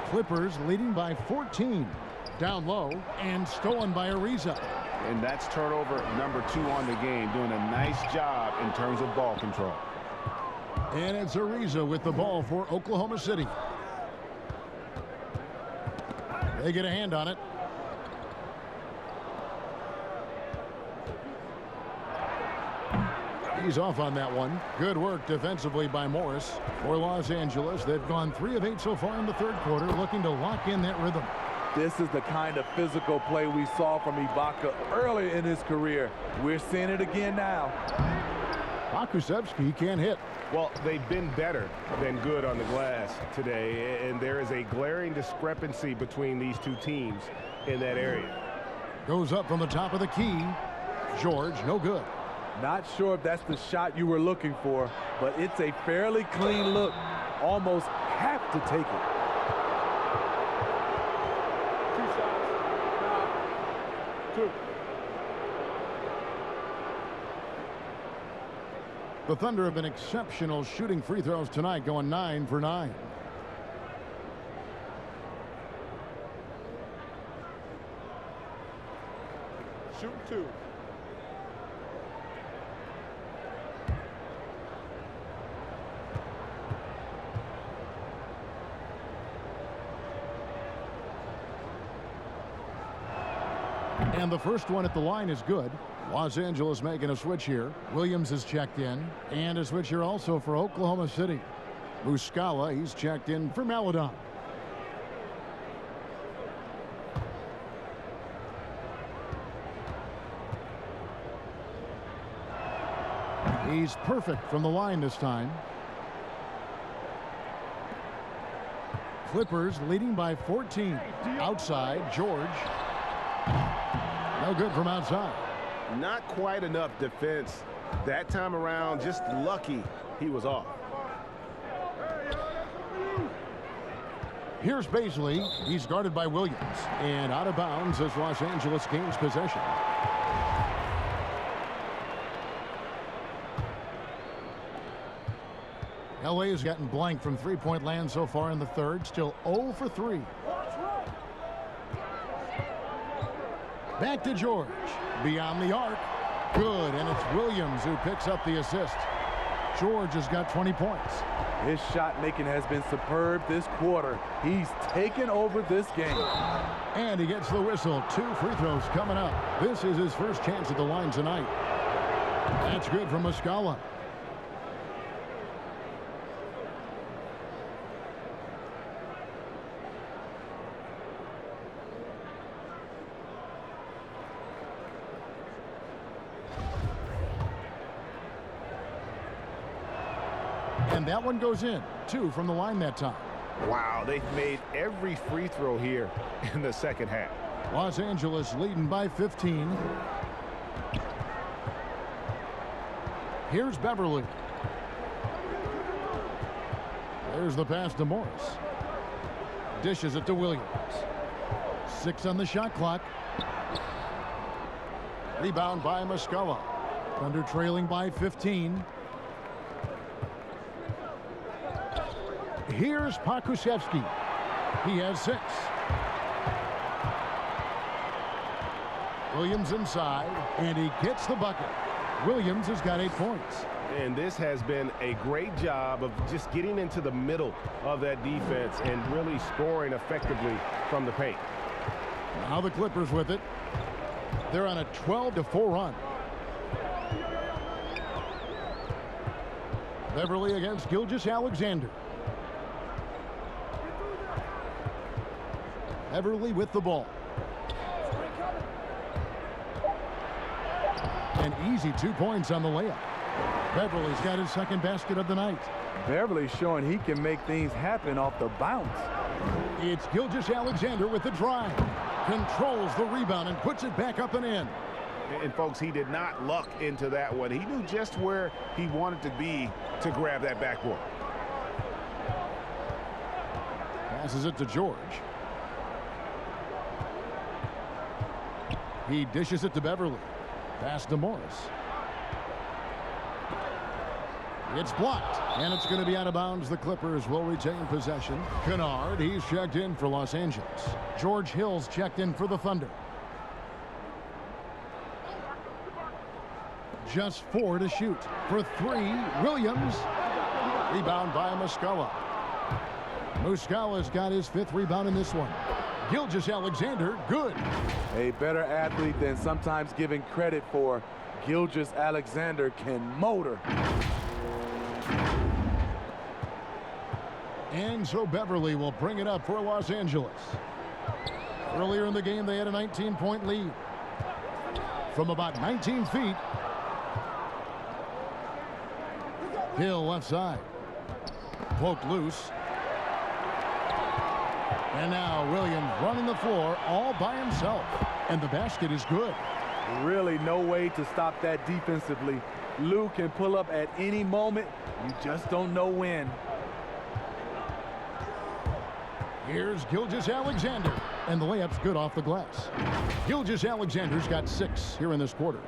Clippers leading by 14. Down low and stolen by Ariza. And that's turnover number 2 on the game, doing a nice job in terms of ball control. And it's Ariza with the ball for Oklahoma City. They get a hand on it. He's off on that one. Good work defensively by Morris. For Los Angeles, they've gone 3 of 8 so far in the third quarter, looking to lock in that rhythm. This is the kind of physical play we saw from Ibaka early in his career. We're seeing it again now. Pokusevski can't hit. Well, they've been better than good on the glass today, and there is a glaring discrepancy between these two teams in that area. Goes up from the top of the key. George, no good. Not sure if that's the shot you were looking for, but it's a fairly clean look. Almost have to take it. The Thunder have been exceptional shooting free throws tonight, going 9 for 9. Shoot 2. And the first one at the line is good. Los Angeles making a switch here. Williams is checked in. And a switch here also for Oklahoma City. Muscala, he's checked in for Maladon. He's perfect from the line this time. Clippers leading by 14. Outside, George. No good from outside. Not quite enough defense that time around. Just lucky he was off. Here's Beasley. He's guarded by Williams. And out of bounds as Los Angeles gains possession. LA has gotten blank from three-point land so far in the third. Still 0 for 3. Back to George. Beyond the arc. Good, and it's Williams who picks up the assist. George has got 20 points. His shot making has been superb this quarter. He's taken over this game. And he gets the whistle. 2 free throws coming up. This is his first chance at the line tonight. That's good from Muscala. And that one goes in. 2 from the line that time. Wow, they've made every free throw here in the second half. Los Angeles leading by 15. Here's Beverly. There's the pass to Morris. Dishes it to Williams. 6 on the shot clock. Rebound by Muscala. Thunder trailing by 15. Here's Pokusevski. He has 6. Williams inside, and he gets the bucket. Williams has got 8 points. And this has been a great job of just getting into the middle of that defense and really scoring effectively from the paint. Now the Clippers with it. They're on a 12-4 run. Beverly against Gilgeous-Alexander. Beverly with the ball. An easy 2 points on the layup. Beverly's got his second basket of the night. Beverly's showing he can make things happen off the bounce. It's Gilgeous-Alexander with the drive. Controls the rebound and puts it back up and in. And folks, he did not luck into that one. He knew just where he wanted to be to grab that backboard. Passes it to George. He dishes it to Beverly. Pass to Morris. It's blocked, and it's going to be out of bounds. The Clippers will retain possession. Kennard, he's checked in for Los Angeles. George Hill's checked in for the Thunder. Just 4 to shoot. For 3, Williams. Rebound by Muscala. Muscala's got his 5th rebound in this one. Gilgeous-Alexander, good. A better athlete than sometimes given credit for. Gilgeous-Alexander can motor. And so Beverly will bring it up for Los Angeles. Earlier in the game, they had a 19-point lead. From about 19 feet. Hill left side. Poked loose. And now Williams running the floor all by himself. And the basket is good. Really no way to stop that defensively. Lou can pull up at any moment. You just don't know when. Here's Gilgeous-Alexander. And the layup's good off the glass. Gilgeous-Alexander's got 6 here in this quarter.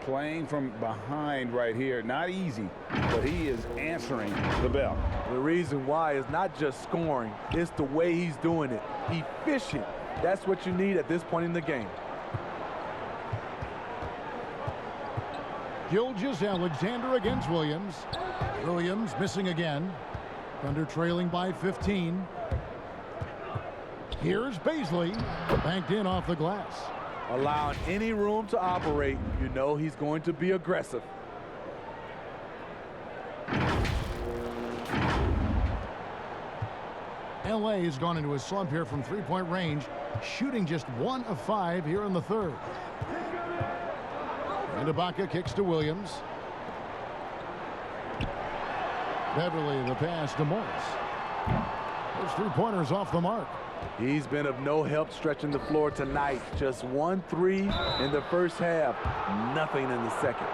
Playing from behind right here. Not easy, but he is answering the bell. The reason why is not just scoring. It's the way he's doing it. Efficient. That's what you need at this point in the game. Gilgeous-Alexander against Williams. Williams missing again. Thunder trailing by 15. Here's Baisley. Banked in off the glass. Allowing any room to operate, you know he's going to be aggressive. LA has gone into a slump here from 3-point range, shooting just 1 of 5 here in the third. And Ibaka kicks to Williams. Beverly the pass to Morris. Those 3-pointers off the mark. He's been of no help stretching the floor tonight. Just 1 3 in the first half, nothing in the second.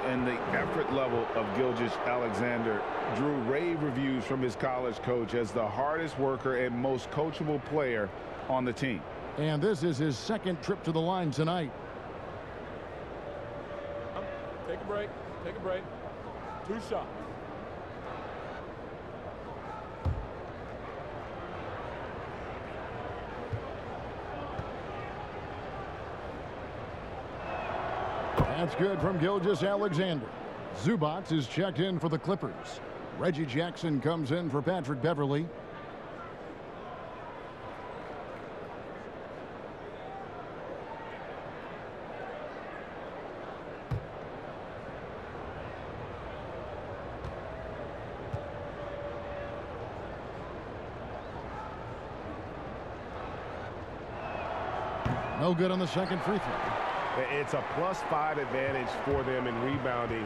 And the effort level of Gilgeous-Alexander drew rave reviews from his college coach as the hardest worker and most coachable player on the team. And this is his 2nd trip to the line tonight. Take a break. Take a break. 2 shots. That's good from Gilgeous-Alexander. Zubac is checked in for the Clippers. Reggie Jackson comes in for Patrick Beverly. No good on the second free throw. It's a +5 advantage for them in rebounding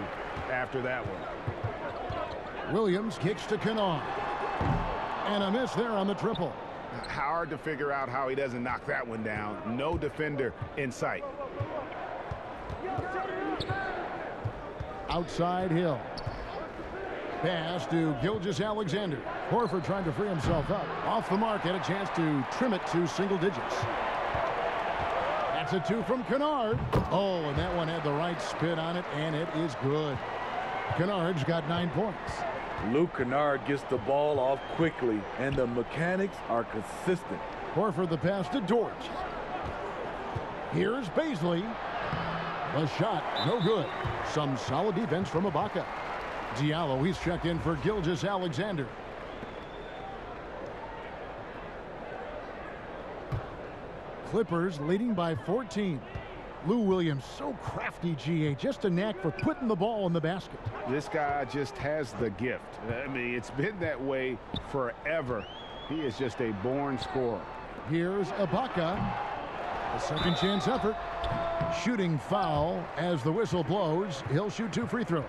after that one. Williams kicks to Kennard. And a miss there on the triple. Hard to figure out how he doesn't knock that one down. No defender in sight. Outside Hill. Pass to Gilgeous-Alexander. Horford trying to free himself up. Off the mark, had a chance to trim it to single digits. That's a 2 from Kennard. Oh, and that one had the right spin on it, and it is good. Kennard's got 9 points. Luke Kennard gets the ball off quickly, and the mechanics are consistent. Horford the pass to George. Here's Baisley. The shot, no good. Some solid defense from Ibaka. Diallo, he's checked in for Gilgeous-Alexander. Clippers leading by 14. Lou Williams, so crafty, GA. Just a knack for putting the ball in the basket. This guy just has the gift. I mean, it's been that way forever. He is just a born scorer. Here's Ibaka. A second chance effort. Shooting foul as the whistle blows. He'll shoot 2 free throws.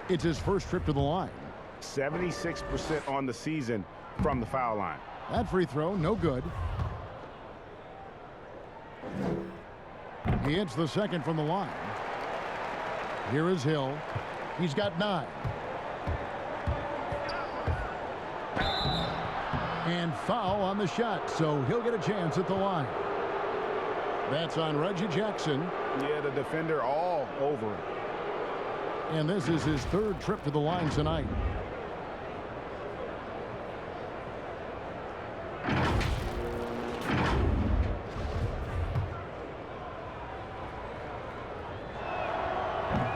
It's his first trip to the line. 76% on the season from the foul line. That free throw, no good. He hits the second from the line. Here is Hill. He's got 9. And foul on the shot, so he'll get a chance at the line. That's on Reggie Jackson. Yeah, the defender all over him. And this is his 3rd trip to the line tonight.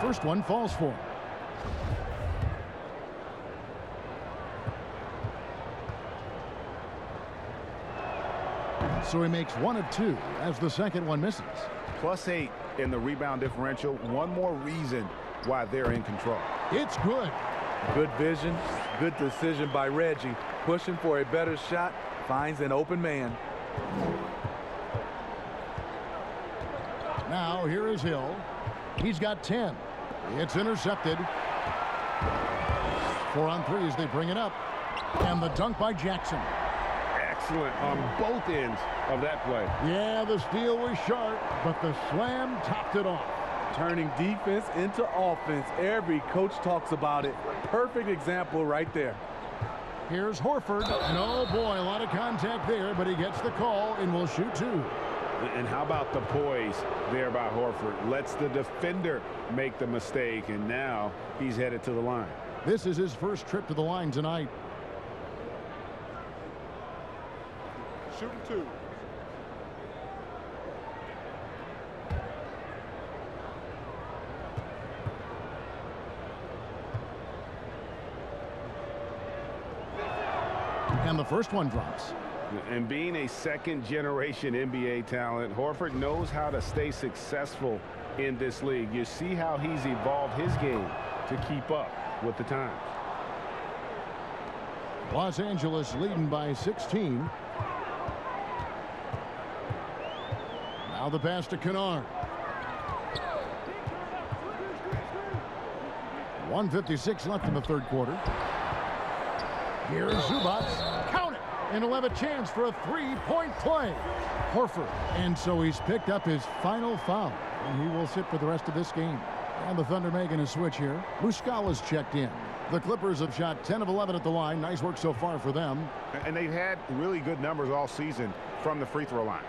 First one falls for him. So he makes 1 of 2 as the second one misses. +8 in the rebound differential. One more reason why they're in control. It's good. Good vision, good decision by Reggie. Pushing for a better shot, finds an open man. Now here is Hill. He's got 10. It's intercepted. 4 on 3 as they bring it up. And the dunk by Jackson. Excellent on both ends of that play. Yeah, the steal was sharp, but the slam topped it off. Turning defense into offense. Every coach talks about it. Perfect example right there. Here's Horford. No, boy, a lot of contact there, but he gets the call and will shoot 2. And how about the poise there by Horford? Lets the defender make the mistake, and now he's headed to the line. This is his first trip to the line tonight. Shooting 2. And the first one drops. And being a second-generation NBA talent, Horford knows how to stay successful in this league. You see how he's evolved his game to keep up with the times. Los Angeles leading by 16. Now the pass to Kennard. 1:56 left in the 3rd quarter. Here's Zubac. Count it. And he'll have a chance for a 3-point play. Horford. And so he's picked up his final foul. And he will sit for the rest of this game. And the Thunder making a switch here. Muscala's checked in. The Clippers have shot 10 of 11 at the line. Nice work so far for them. And they've had really good numbers all season from the free throw line.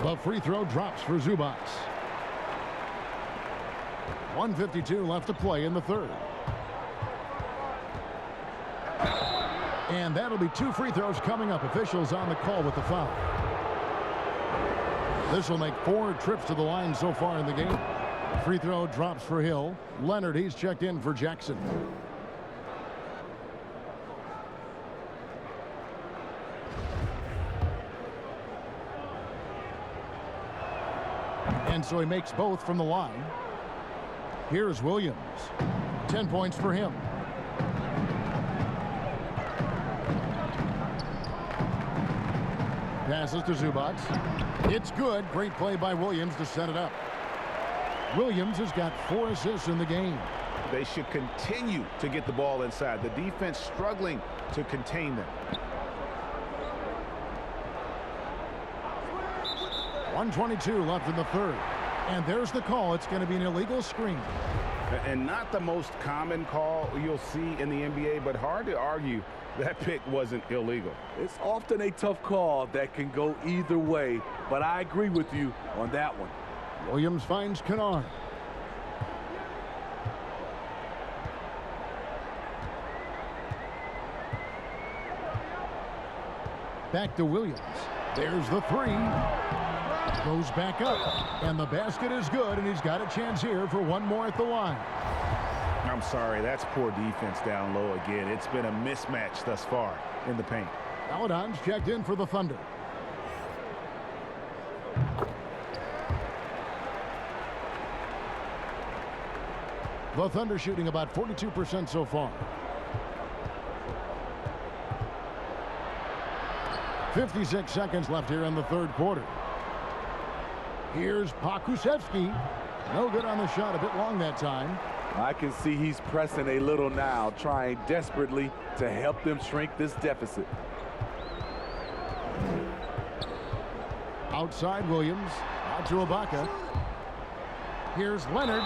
The free throw drops for Zubac. 1:52 left to play in the 3rd. And that'll be 2 free throws coming up. Officials on the call with the foul. This will make 4 trips to the line so far in the game. Free throw drops for Hill. Leonard, he's checked in for Jackson. And so he makes both from the line. Here's Williams. 10 points for him. Passes to Zubac. It's good. Great play by Williams to set it up. Williams has got 4 assists in the game. They should continue to get the ball inside. The defense struggling to contain them. 1:22 left in the 3rd. And there's the call. It's going to be an illegal screen. And not the most common call you'll see in the NBA, but hard to argue that pick wasn't illegal. It's often a tough call that can go either way, but I agree with you on that one. Williams finds Kennard. Back to Williams. There's the three. Goes back up. And the basket is good, and he's got a chance here for one more at the line. I'm sorry, that's poor defense down low again. It's been a mismatch thus far in the paint. Maledon's checked in for the Thunder. The Thunder shooting about 42% so far. 56 seconds left here in the third quarter. Here's Pokusevski. No good on the shot, a bit long that time. I can see he's pressing a little now, trying desperately to help them shrink this deficit. Outside Williams, out to Ibaka. Here's Leonard,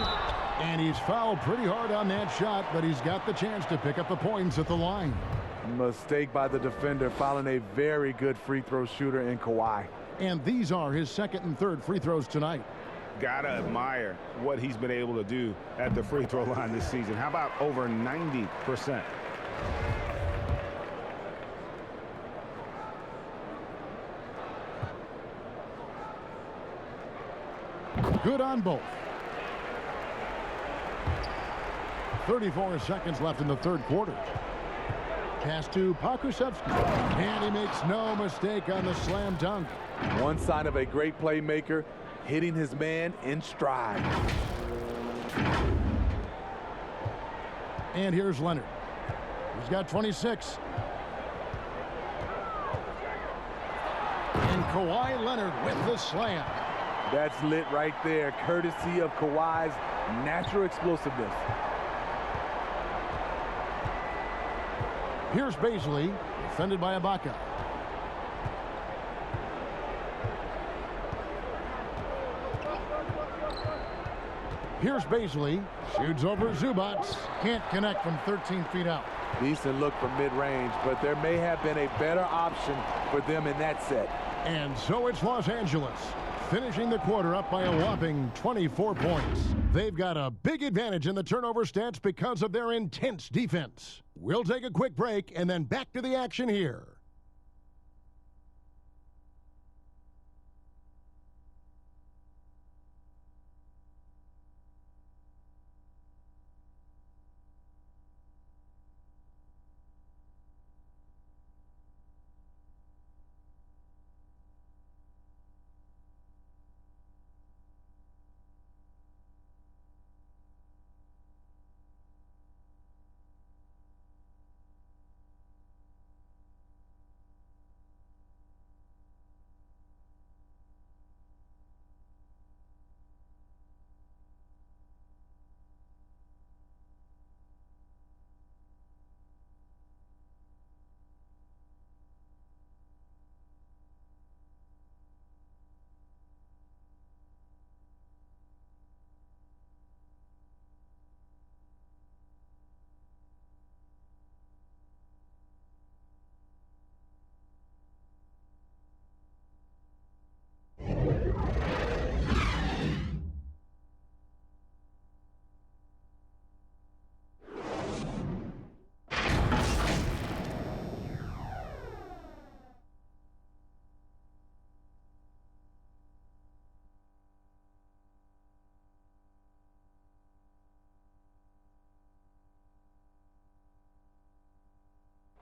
and he's fouled pretty hard on that shot, but he's got the chance to pick up the points at the line. Mistake by the defender, fouling a very good free throw shooter in Kawhi. And these are his second and third free throws tonight. Gotta admire what he's been able to do at the free throw line this season. How about over 90%? Good on both. 34 seconds left in the third quarter. Pass to Pokusevski. And he makes no mistake on the slam dunk. One sign of a great playmaker, hitting his man in stride. And here's Leonard. He's got 26. And Kawhi Leonard with the slam. That's lit right there, courtesy of Kawhi's natural explosiveness. Here's Baisley, defended by Ibaka. Here's Baisley, shoots over Zubac, can't connect from 13 feet out. Decent look from mid-range, but there may have been a better option for them in that set. And so it's Los Angeles, finishing the quarter up by a whopping 24 points. They've got a big advantage in the turnover stats because of their intense defense. We'll take a quick break and then back to the action here.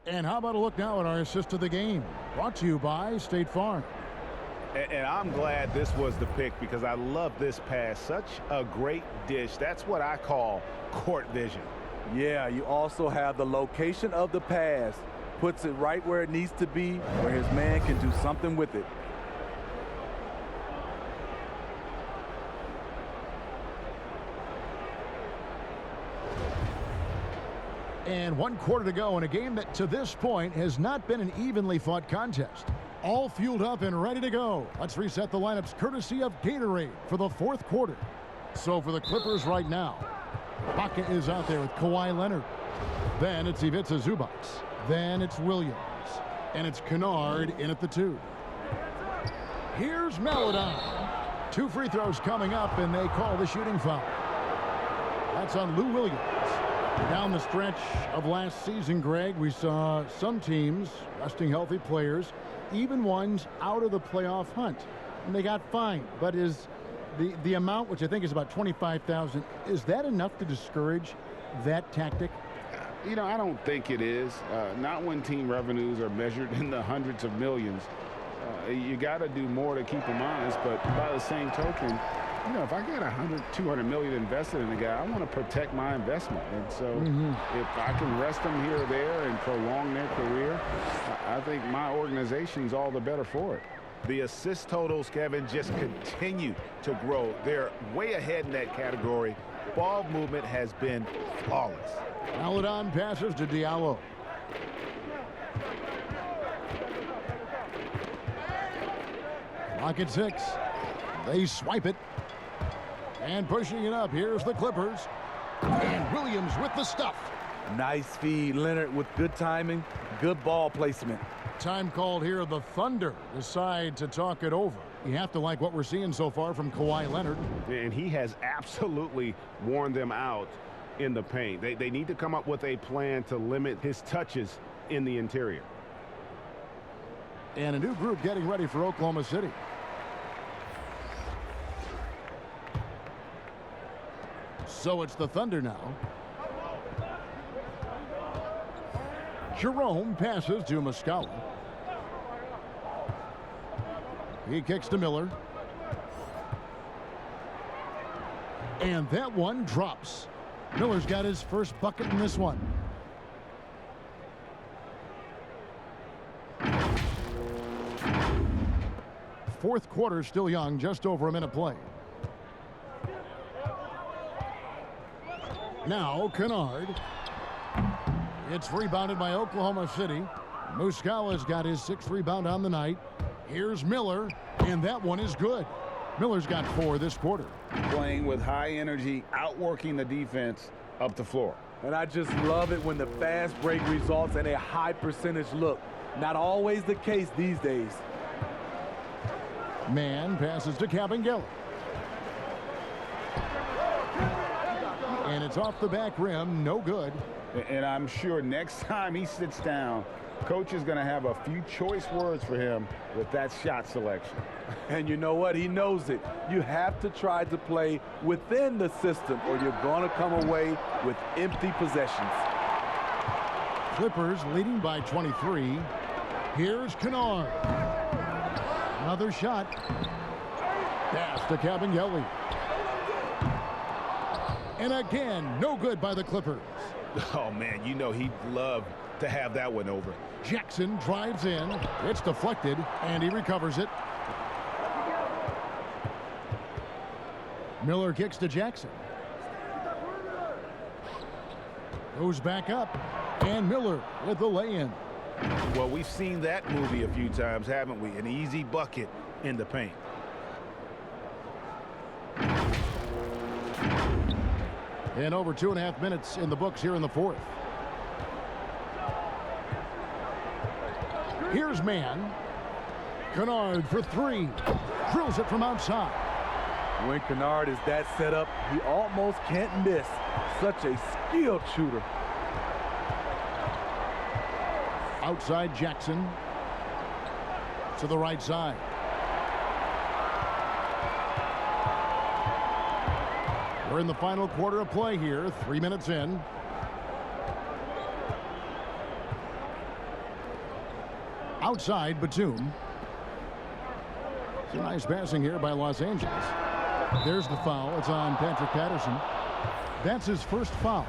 And how about a look now at our assist of the game? Brought to you by State Farm. And I'm glad this was the pick because I love this pass. Such a great dish. That's what I call court vision. Yeah, you also have the location of the pass. Puts it right where it needs to be, where his man can do something with it. And 1 quarter to go in a game that to this point has not been an evenly fought contest. All fueled up and ready to go. Let's reset the lineups courtesy of Gatorade for the fourth quarter. So for the Clippers right now, Ibaka is out there with Kawhi Leonard. Then it's Ivica Zubac. Then it's Williams. And it's Kennard in at the 2. Here's Maledon. 2 free throws coming up, and they call the shooting foul. That's on Lou Williams. Down the stretch of last season, Greg, we saw some teams resting healthy players even ones out of the playoff hunt. And they got fined. But is the amount, which I think is about $25,000, is that enough to discourage that tactic? You know, I don't think it is. Not when team revenues are measured in the hundreds of millions. You got to do more to keep them honest. But by the same token, you know, if I got 100, 200 million invested in a guy, I want to protect my investment. And so if I can rest them here or there and prolong their career, I think my organization's all the better for it. The assist totals, Kevin, just continue to grow. They're way ahead in that category. Ball movement has been flawless. Maledon passes to Diallo. Clock at 6. They swipe it. And pushing it up, here's the Clippers. And Williams with the stuff. Nice feed, Leonard, with good timing, good ball placement. Time called here. The Thunder decide to talk it over. You have to like what we're seeing so far from Kawhi Leonard. And he has absolutely worn them out in the paint. They need to come up with a plan to limit his touches in the interior. And a new group getting ready for Oklahoma City. So it's the Thunder now. Jerome passes to Muscala. He kicks to Miller. And that one drops. Miller's got his first bucket in this one. Fourth quarter still young, just over a minute play. Now Kennard. It's rebounded by Oklahoma City. Muscala's got his 6th rebound on the night. Here's Miller, and that one is good. Miller's got 4 this quarter. Playing with high energy, outworking the defense up the floor. And I just love it when the fast break results in a high percentage look. Not always the case these days. Man passes to Kabengele. And it's off the back rim, no good. And I'm sure next time he sits down, coach is going to have a few choice words for him with that shot selection. And you know what? He knows it. You have to try to play within the system or you're going to come away with empty possessions. Clippers leading by 23. Here's Kennard. Another shot. Pass to Kabengele. And again, no good by the Clippers. Oh, man, you know he'd love to have that one over. Jackson drives in. It's deflected, and he recovers it. Miller kicks to Jackson. Goes back up, and Miller with the lay-in. Well, we've seen that movie a few times, haven't we? An easy bucket in the paint. And over 2.5 minutes in the books here in the 4th. Here's Man. Kennard for 3. Drills it from outside. When Kennard is that set up, he almost can't miss. Such a skilled shooter. Outside Jackson. To the right side. We're in the final quarter of play here, 3 minutes in. Outside Batum. It's a nice passing here by Los Angeles. There's the foul. It's on Patrick Patterson. That's his first foul.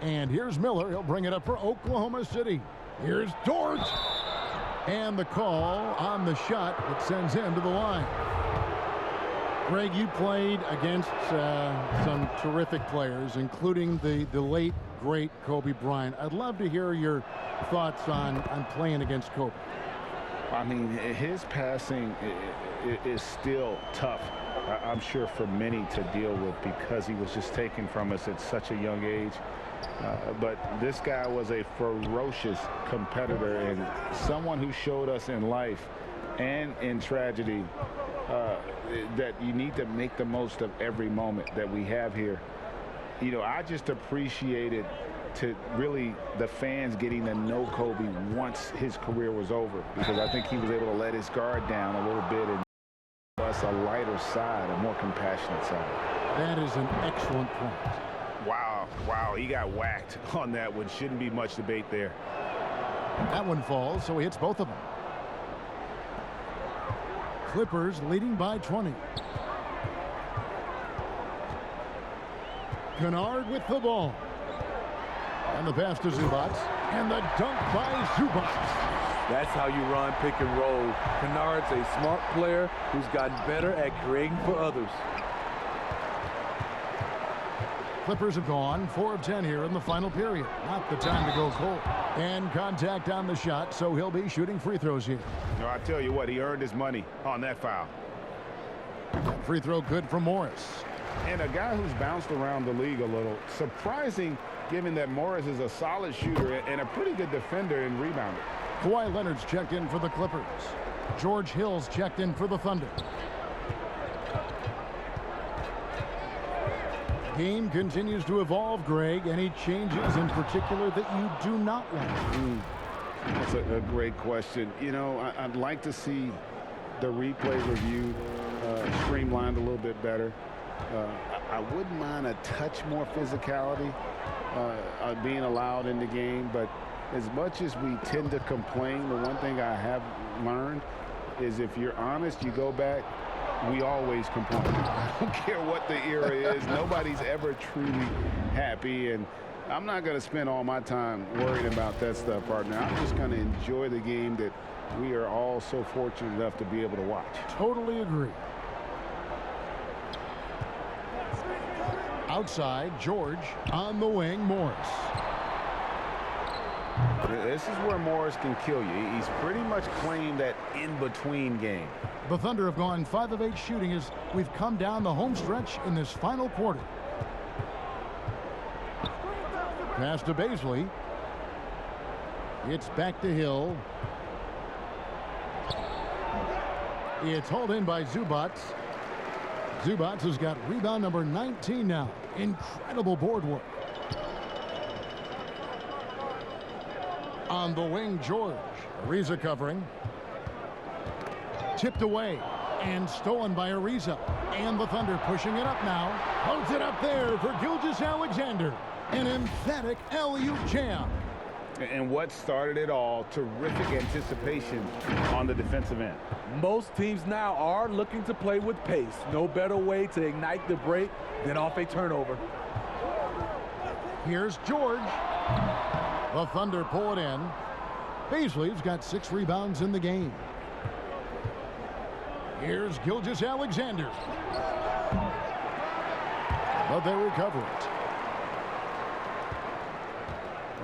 And here's Miller. He'll bring it up for Oklahoma City. Here's Dort. And the call on the shot that sends him to the line. Greg, you played against some terrific players, including the late, great Kobe Bryant. I'd love to hear your thoughts on playing against Kobe. I mean, his passing is still tough, I'm sure, for many to deal with because he was just taken from us at such a young age. But this guy was a ferocious competitor and someone who showed us in life and in tragedy that you need to make the most of every moment that we have here. You know, I just appreciated to really the fans getting to know Kobe once his career was over, because I think he was able to let his guard down a little bit and us a lighter side, a more compassionate side. That is an excellent point. Wow, he got whacked on that one. Shouldn't be much debate there. That one falls, so he hits both of them. Clippers leading by 20. Kennard with the ball. And the pass to Zubac. And the dunk by Zubac. That's how you run pick and roll. Kennard's a smart player who's gotten better at creating for others. Clippers have gone 4 of 10 here in the final period. Not the time to go cold. And contact on the shot, so he'll be shooting free throws here. No, I tell you what, he earned his money on that foul. Free throw good for Morris. And a guy who's bounced around the league a little. Surprising, given that Morris is a solid shooter and a pretty good defender and rebounder. Kawhi Leonard's checked in for the Clippers. George Hill's checked in for the Thunder. Game continues to evolve, Greg. Any changes in particular that you do not want? That's a great question. You know, I'd like to see the replay review streamlined a little bit better. I wouldn't mind a touch more physicality being allowed in the game, but as much as we tend to complain, the one thing I have learned is if you're honest, you go back, we always complain. I don't care what the era is. Nobody's ever truly happy, and I'm not going to spend all my time worrying about that stuff, partner. I'm just going to enjoy the game that we are all so fortunate enough to be able to watch. Totally agree. Outside, George on the wing, Morris. This is where Morris can kill you. He's pretty much claimed that in-between game. The Thunder have gone 5 of 8 shooting as we've come down the home stretch in this final quarter. Pass to Baisley. It's back to Hill. It's hauled in by Zubac. Zubac has got rebound number 19 now. Incredible board work. On the wing, George. Ariza covering. Tipped away and stolen by Ariza. And the Thunder pushing it up now. Holds it up there for Gilgeous-Alexander. An emphatic alley-oop jam. And what started it all, terrific anticipation on the defensive end. Most teams now are looking to play with pace. No better way to ignite the break than off a turnover. Here's George. The Thunder pull it in. Baisley's got 6 rebounds in the game. Here's Gilgeous-Alexander. But they recover it.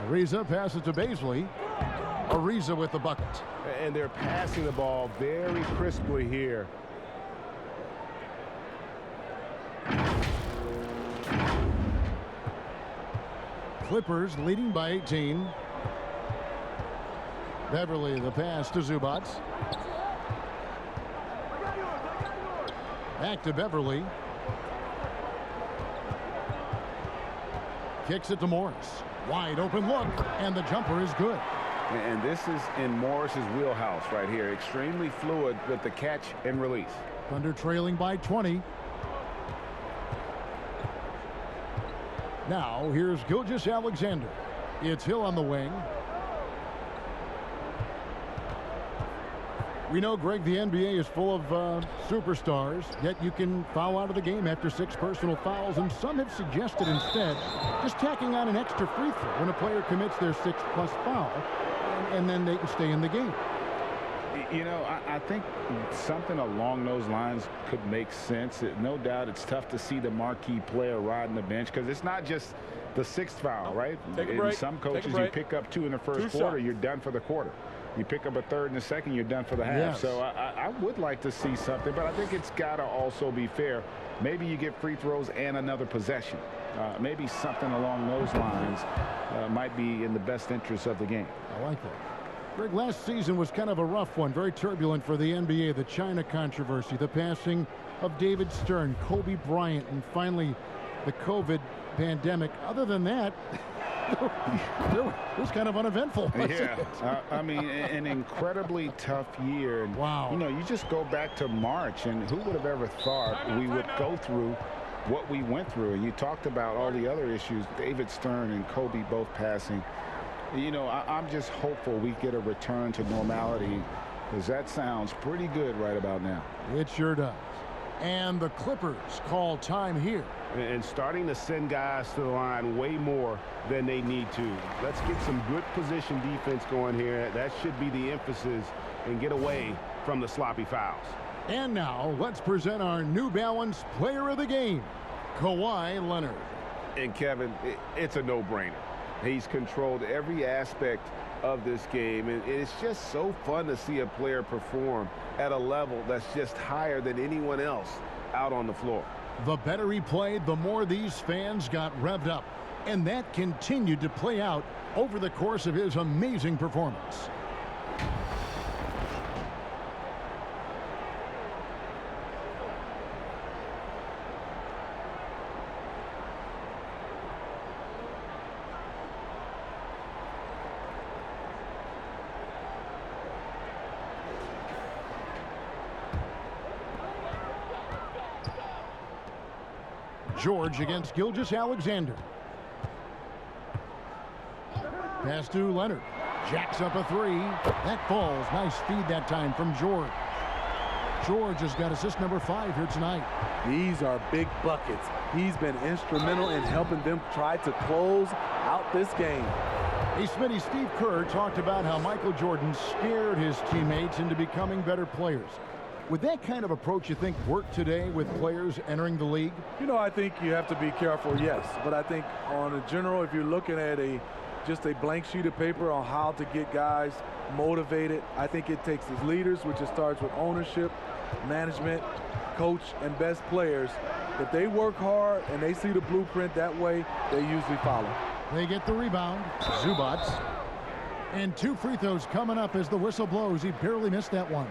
Ariza passes to Baisley. Ariza with the bucket. And they're passing the ball very crisply here. Clippers leading by 18. Beverly the pass to Zubac. Back to Beverly. Kicks it to Morris. Wide open look, and the jumper is good. And this is in Morris's wheelhouse right here. Extremely fluid with the catch and release. Thunder trailing by 20. Now here's Gilgeous-Alexander. It's Hill on the wing. We know, Greg, the NBA is full of superstars, yet you can foul out of the game after 6 personal fouls, and some have suggested instead just tacking on an extra free throw when a player commits their 6+ foul, and then they can stay in the game. You know, I think something along those lines could make sense. No doubt it's tough to see the marquee player riding the bench because it's not just the 6th foul, right? In some coaches, you pick up 2 in the first quarter, you're done for the quarter. You pick up a 3rd in the second, you're done for the half. Yes. So I would like to see something, but I think it's got to also be fair. Maybe you get free throws and another possession. Maybe something along those lines might be in the best interest of the game. I like that. Greg, last season was kind of a rough one, very turbulent for the NBA. The China controversy, the passing of David Stern, Kobe Bryant, and finally the COVID pandemic. Other than that, It was kind of uneventful. Yeah, I mean, an incredibly tough year. And, wow. You know, you just go back to March, and who would have ever thought we would go through what we went through? And you talked about all the other issues, David Stern and Kobe both passing. You know, I'm just hopeful we get a return to normality, because that sounds pretty good right about now. It sure does. And the Clippers call time here. And starting to send guys to the line way more than they need to. Let's get some good position defense going here. That should be the emphasis, and get away from the sloppy fouls. And now let's present our New Balance player of the game, Kawhi Leonard. And Kevin, it's a no-brainer. He's controlled every aspect of this game, and it's just so fun to see a player perform at a level that's just higher than anyone else out on the floor. The better he played, the more these fans got revved up, and that continued to play out over the course of his amazing performance. George against Gilgeous-Alexander. Pass to Leonard. Jacks up a three. That falls. Nice feed that time from George. George has got assist number 5 here tonight. These are big buckets. He's been instrumental in helping them try to close out this game. Hey, Smitty, Steve Kerr talked about how Michael Jordan scared his teammates into becoming better players. Would that kind of approach, you think, work today with players entering the league? You know, I think you have to be careful, yes. But I think on a general, if you're looking at just a blank sheet of paper on how to get guys motivated, I think it takes as leaders, which it starts with ownership, management, coach, and best players. If they work hard and they see the blueprint that way, they usually follow. They get the rebound. Zubats. And 2 free throws coming up as the whistle blows. He barely missed that one.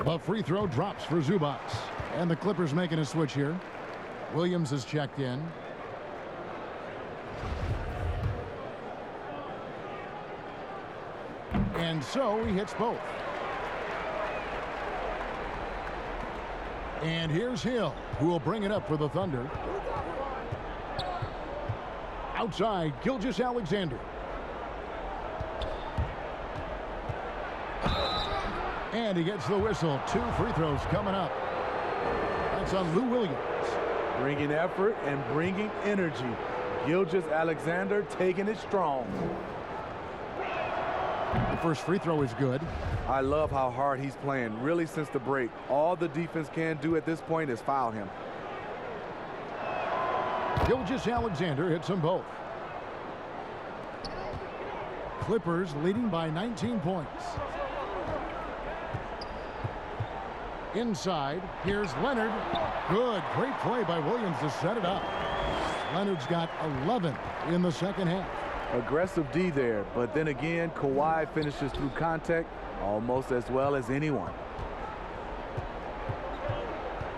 A free throw drops for Zubats. And the Clippers making a switch here. Williams is checked in. And so he hits both. And here's Hill, who will bring it up for the Thunder. Outside, Gilgeous-Alexander. And he gets the whistle. 2 free throws coming up. That's on Lou Williams. Bringing effort and bringing energy. Gilgeous-Alexander taking it strong. The first free throw is good. I love how hard he's playing, really, since the break. All the defense can do at this point is foul him. Gilgeous-Alexander hits them both. Clippers leading by 19 points. Inside, here's Leonard. Good, great play by Williams to set it up. Leonard's got 11 in the second half. Aggressive D there, but then again, Kawhi finishes through contact almost as well as anyone.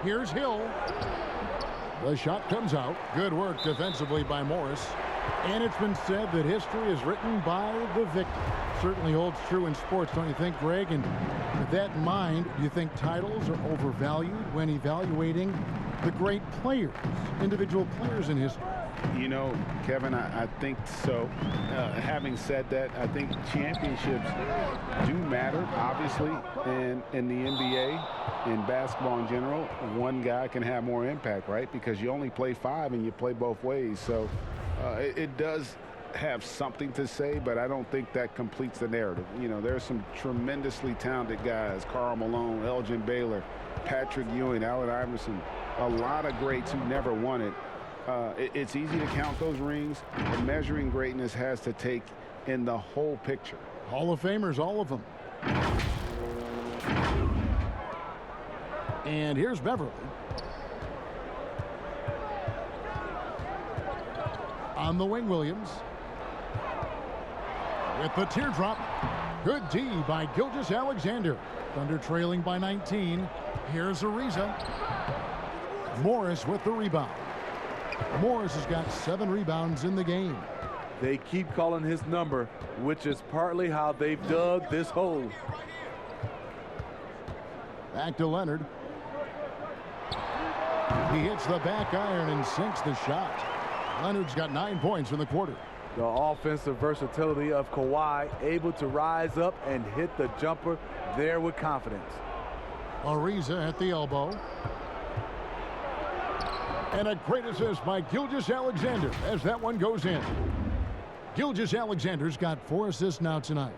Here's Hill. The shot comes out. Good work defensively by Morris. And it's been said that history is written by the victor. Certainly holds true in sports, don't you think, Greg? And with that in mind, do you think titles are overvalued when evaluating the great players, individual players in history? You know, Kevin, I think so. Having said that, I think championships do matter, obviously, and in the NBA, in basketball in general, one guy can have more impact, right? Because you only play 5 and you play both ways. So it does have something to say, but I don't think that completes the narrative. You know, there's some tremendously talented guys, Karl Malone, Elgin Baylor, Patrick Ewing, Allen Iverson, a lot of greats who never won it. It's easy to count those rings, but measuring greatness has to take in the whole picture. Hall of Famers, all of them. And here's Beverly. On the wing, Williams. With the teardrop. Good D by Gilgeous-Alexander. Thunder trailing by 19. Here's Ariza. Morris with the rebound. Morris has got 7 rebounds in the game. They keep calling his number, which is partly how they've dug this hole. Back to Leonard. He hits the back iron and sinks the shot. Leonard's got 9 points in the quarter. The offensive versatility of Kawhi, able to rise up and hit the jumper there with confidence. Ariza at the elbow. And a great assist by Gilgeous-Alexander as that one goes in. Gilgeous-Alexander's got 4 assists now tonight.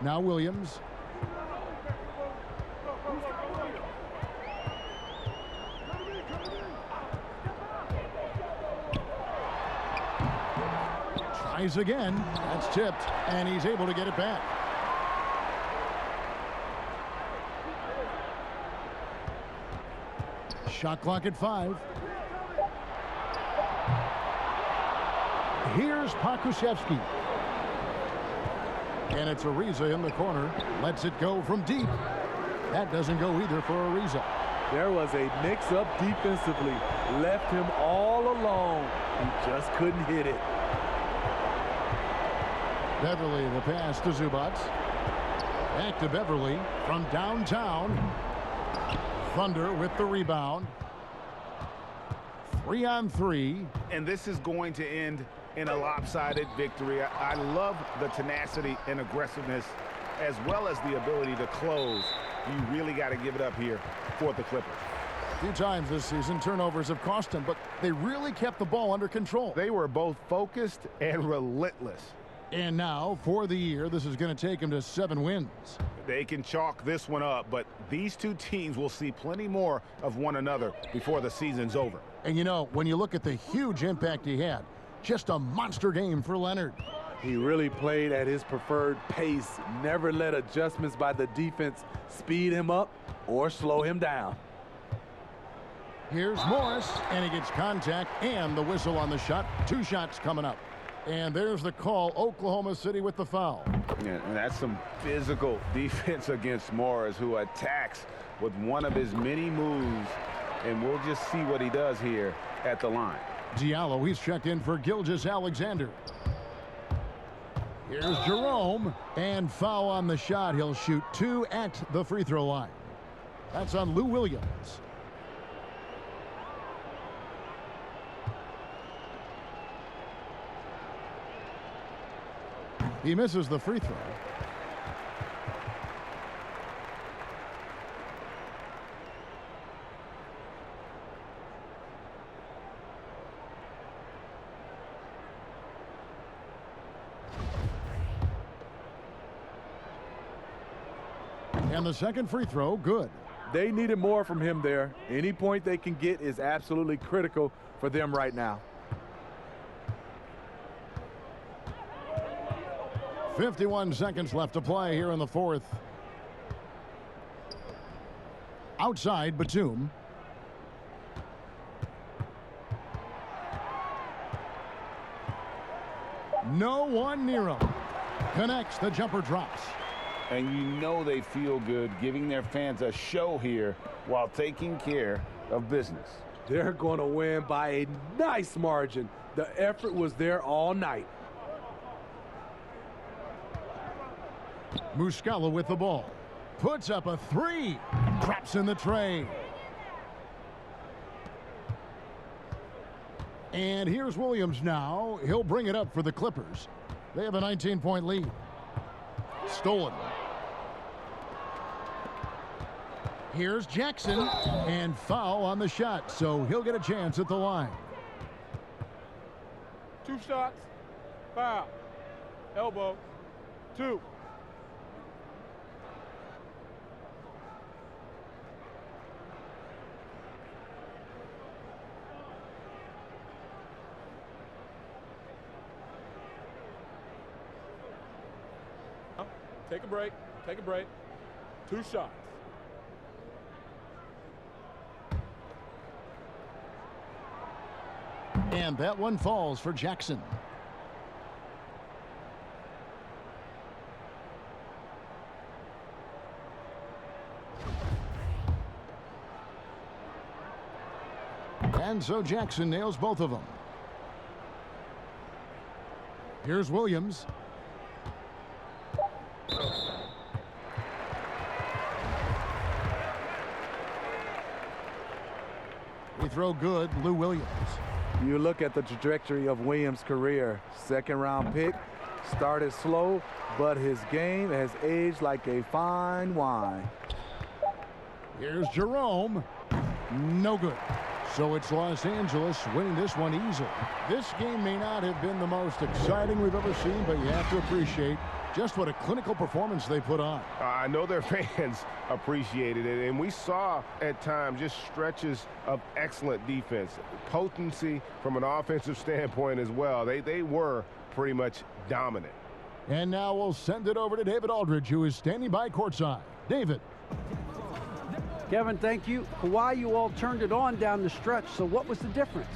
Now Williams. Tries again. That's tipped, and he's able to get it back. Shot clock at 5. Here's Pokusevski. And it's Ariza in the corner. Lets it go from deep. That doesn't go either for Ariza. There was a mix-up defensively. Left him all alone. He just couldn't hit it. Beverly, the pass to Zubac. Back to Beverly from downtown. Thunder with the rebound. 3-on-3. And this is going to end in a lopsided victory. I love the tenacity and aggressiveness as well as the ability to close. You really got to give it up here for the Clippers. A few times this season, turnovers have cost them, but they really kept the ball under control. They were both focused and relentless. And now, for the year, this is going to take them to 7 wins. They can chalk this one up, but these two teams will see plenty more of one another before the season's over. And you know, when you look at the huge impact he had, just a monster game for Leonard. He really played at his preferred pace, never let adjustments by the defense speed him up or slow him down. Here's Morris, and he gets contact and the whistle on the shot. 2 shots coming up. And there's the call, Oklahoma City with the foul. Yeah, and that's some physical defense against Morris, who attacks with one of his many moves. And we'll just see what he does here at the line. Diallo, he's checked in for Gilgeous-Alexander. Here's Jerome, and foul on the shot. He'll shoot 2 at the free throw line. That's on Lou Williams. He misses the free throw. And the second free throw, good. They needed more from him there. Any point they can get is absolutely critical for them right now. 51 seconds left to play here in the fourth. Outside, Batum. No one near him. Connects, the jumper drops. And you know they feel good giving their fans a show here while taking care of business. They're going to win by a nice margin. The effort was there all night. Muscala with the ball. Puts up a 3. Traps in the tray. And here's Williams now. He'll bring it up for the Clippers. They have a 19-point lead. Stolen. Here's Jackson, and foul on the shot, so he'll get a chance at the line. 2 shots, foul, elbow, 2. Take a break. 2 shots. And that one falls for Jackson. And so Jackson nails both of them. Here's Williams. We throw good, Lou Williams. You look at the trajectory of Williams' career. Second-round pick, started slow, but his game has aged like a fine wine. Here's Jerome. No good. So it's Los Angeles winning this one easily. This game may not have been the most exciting we've ever seen, but you have to appreciate just what a clinical performance they put on. I know their fans appreciated it, and we saw at times just stretches of excellent defense, potency from an offensive standpoint as well. They were pretty much dominant. And now we'll send it over to David Aldridge, who is standing by courtside. David. Kevin, thank you. Kawhi, you all turned it on down the stretch, so what was the difference?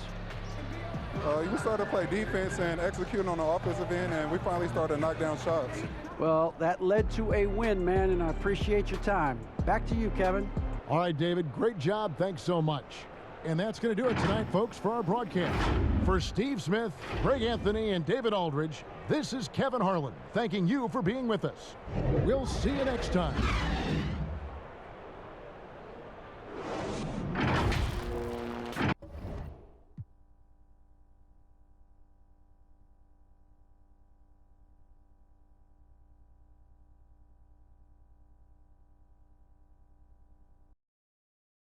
You started to play defense and execute on the offensive end, and we finally started to knock down shots. Well, that led to a win, man, and I appreciate your time. Back to you, Kevin. All right, David, great job. Thanks so much. And that's going to do it tonight, folks, for our broadcast. For Steve Smith, Greg Anthony, and David Aldridge, this is Kevin Harlan, thanking you for being with us. We'll see you next time.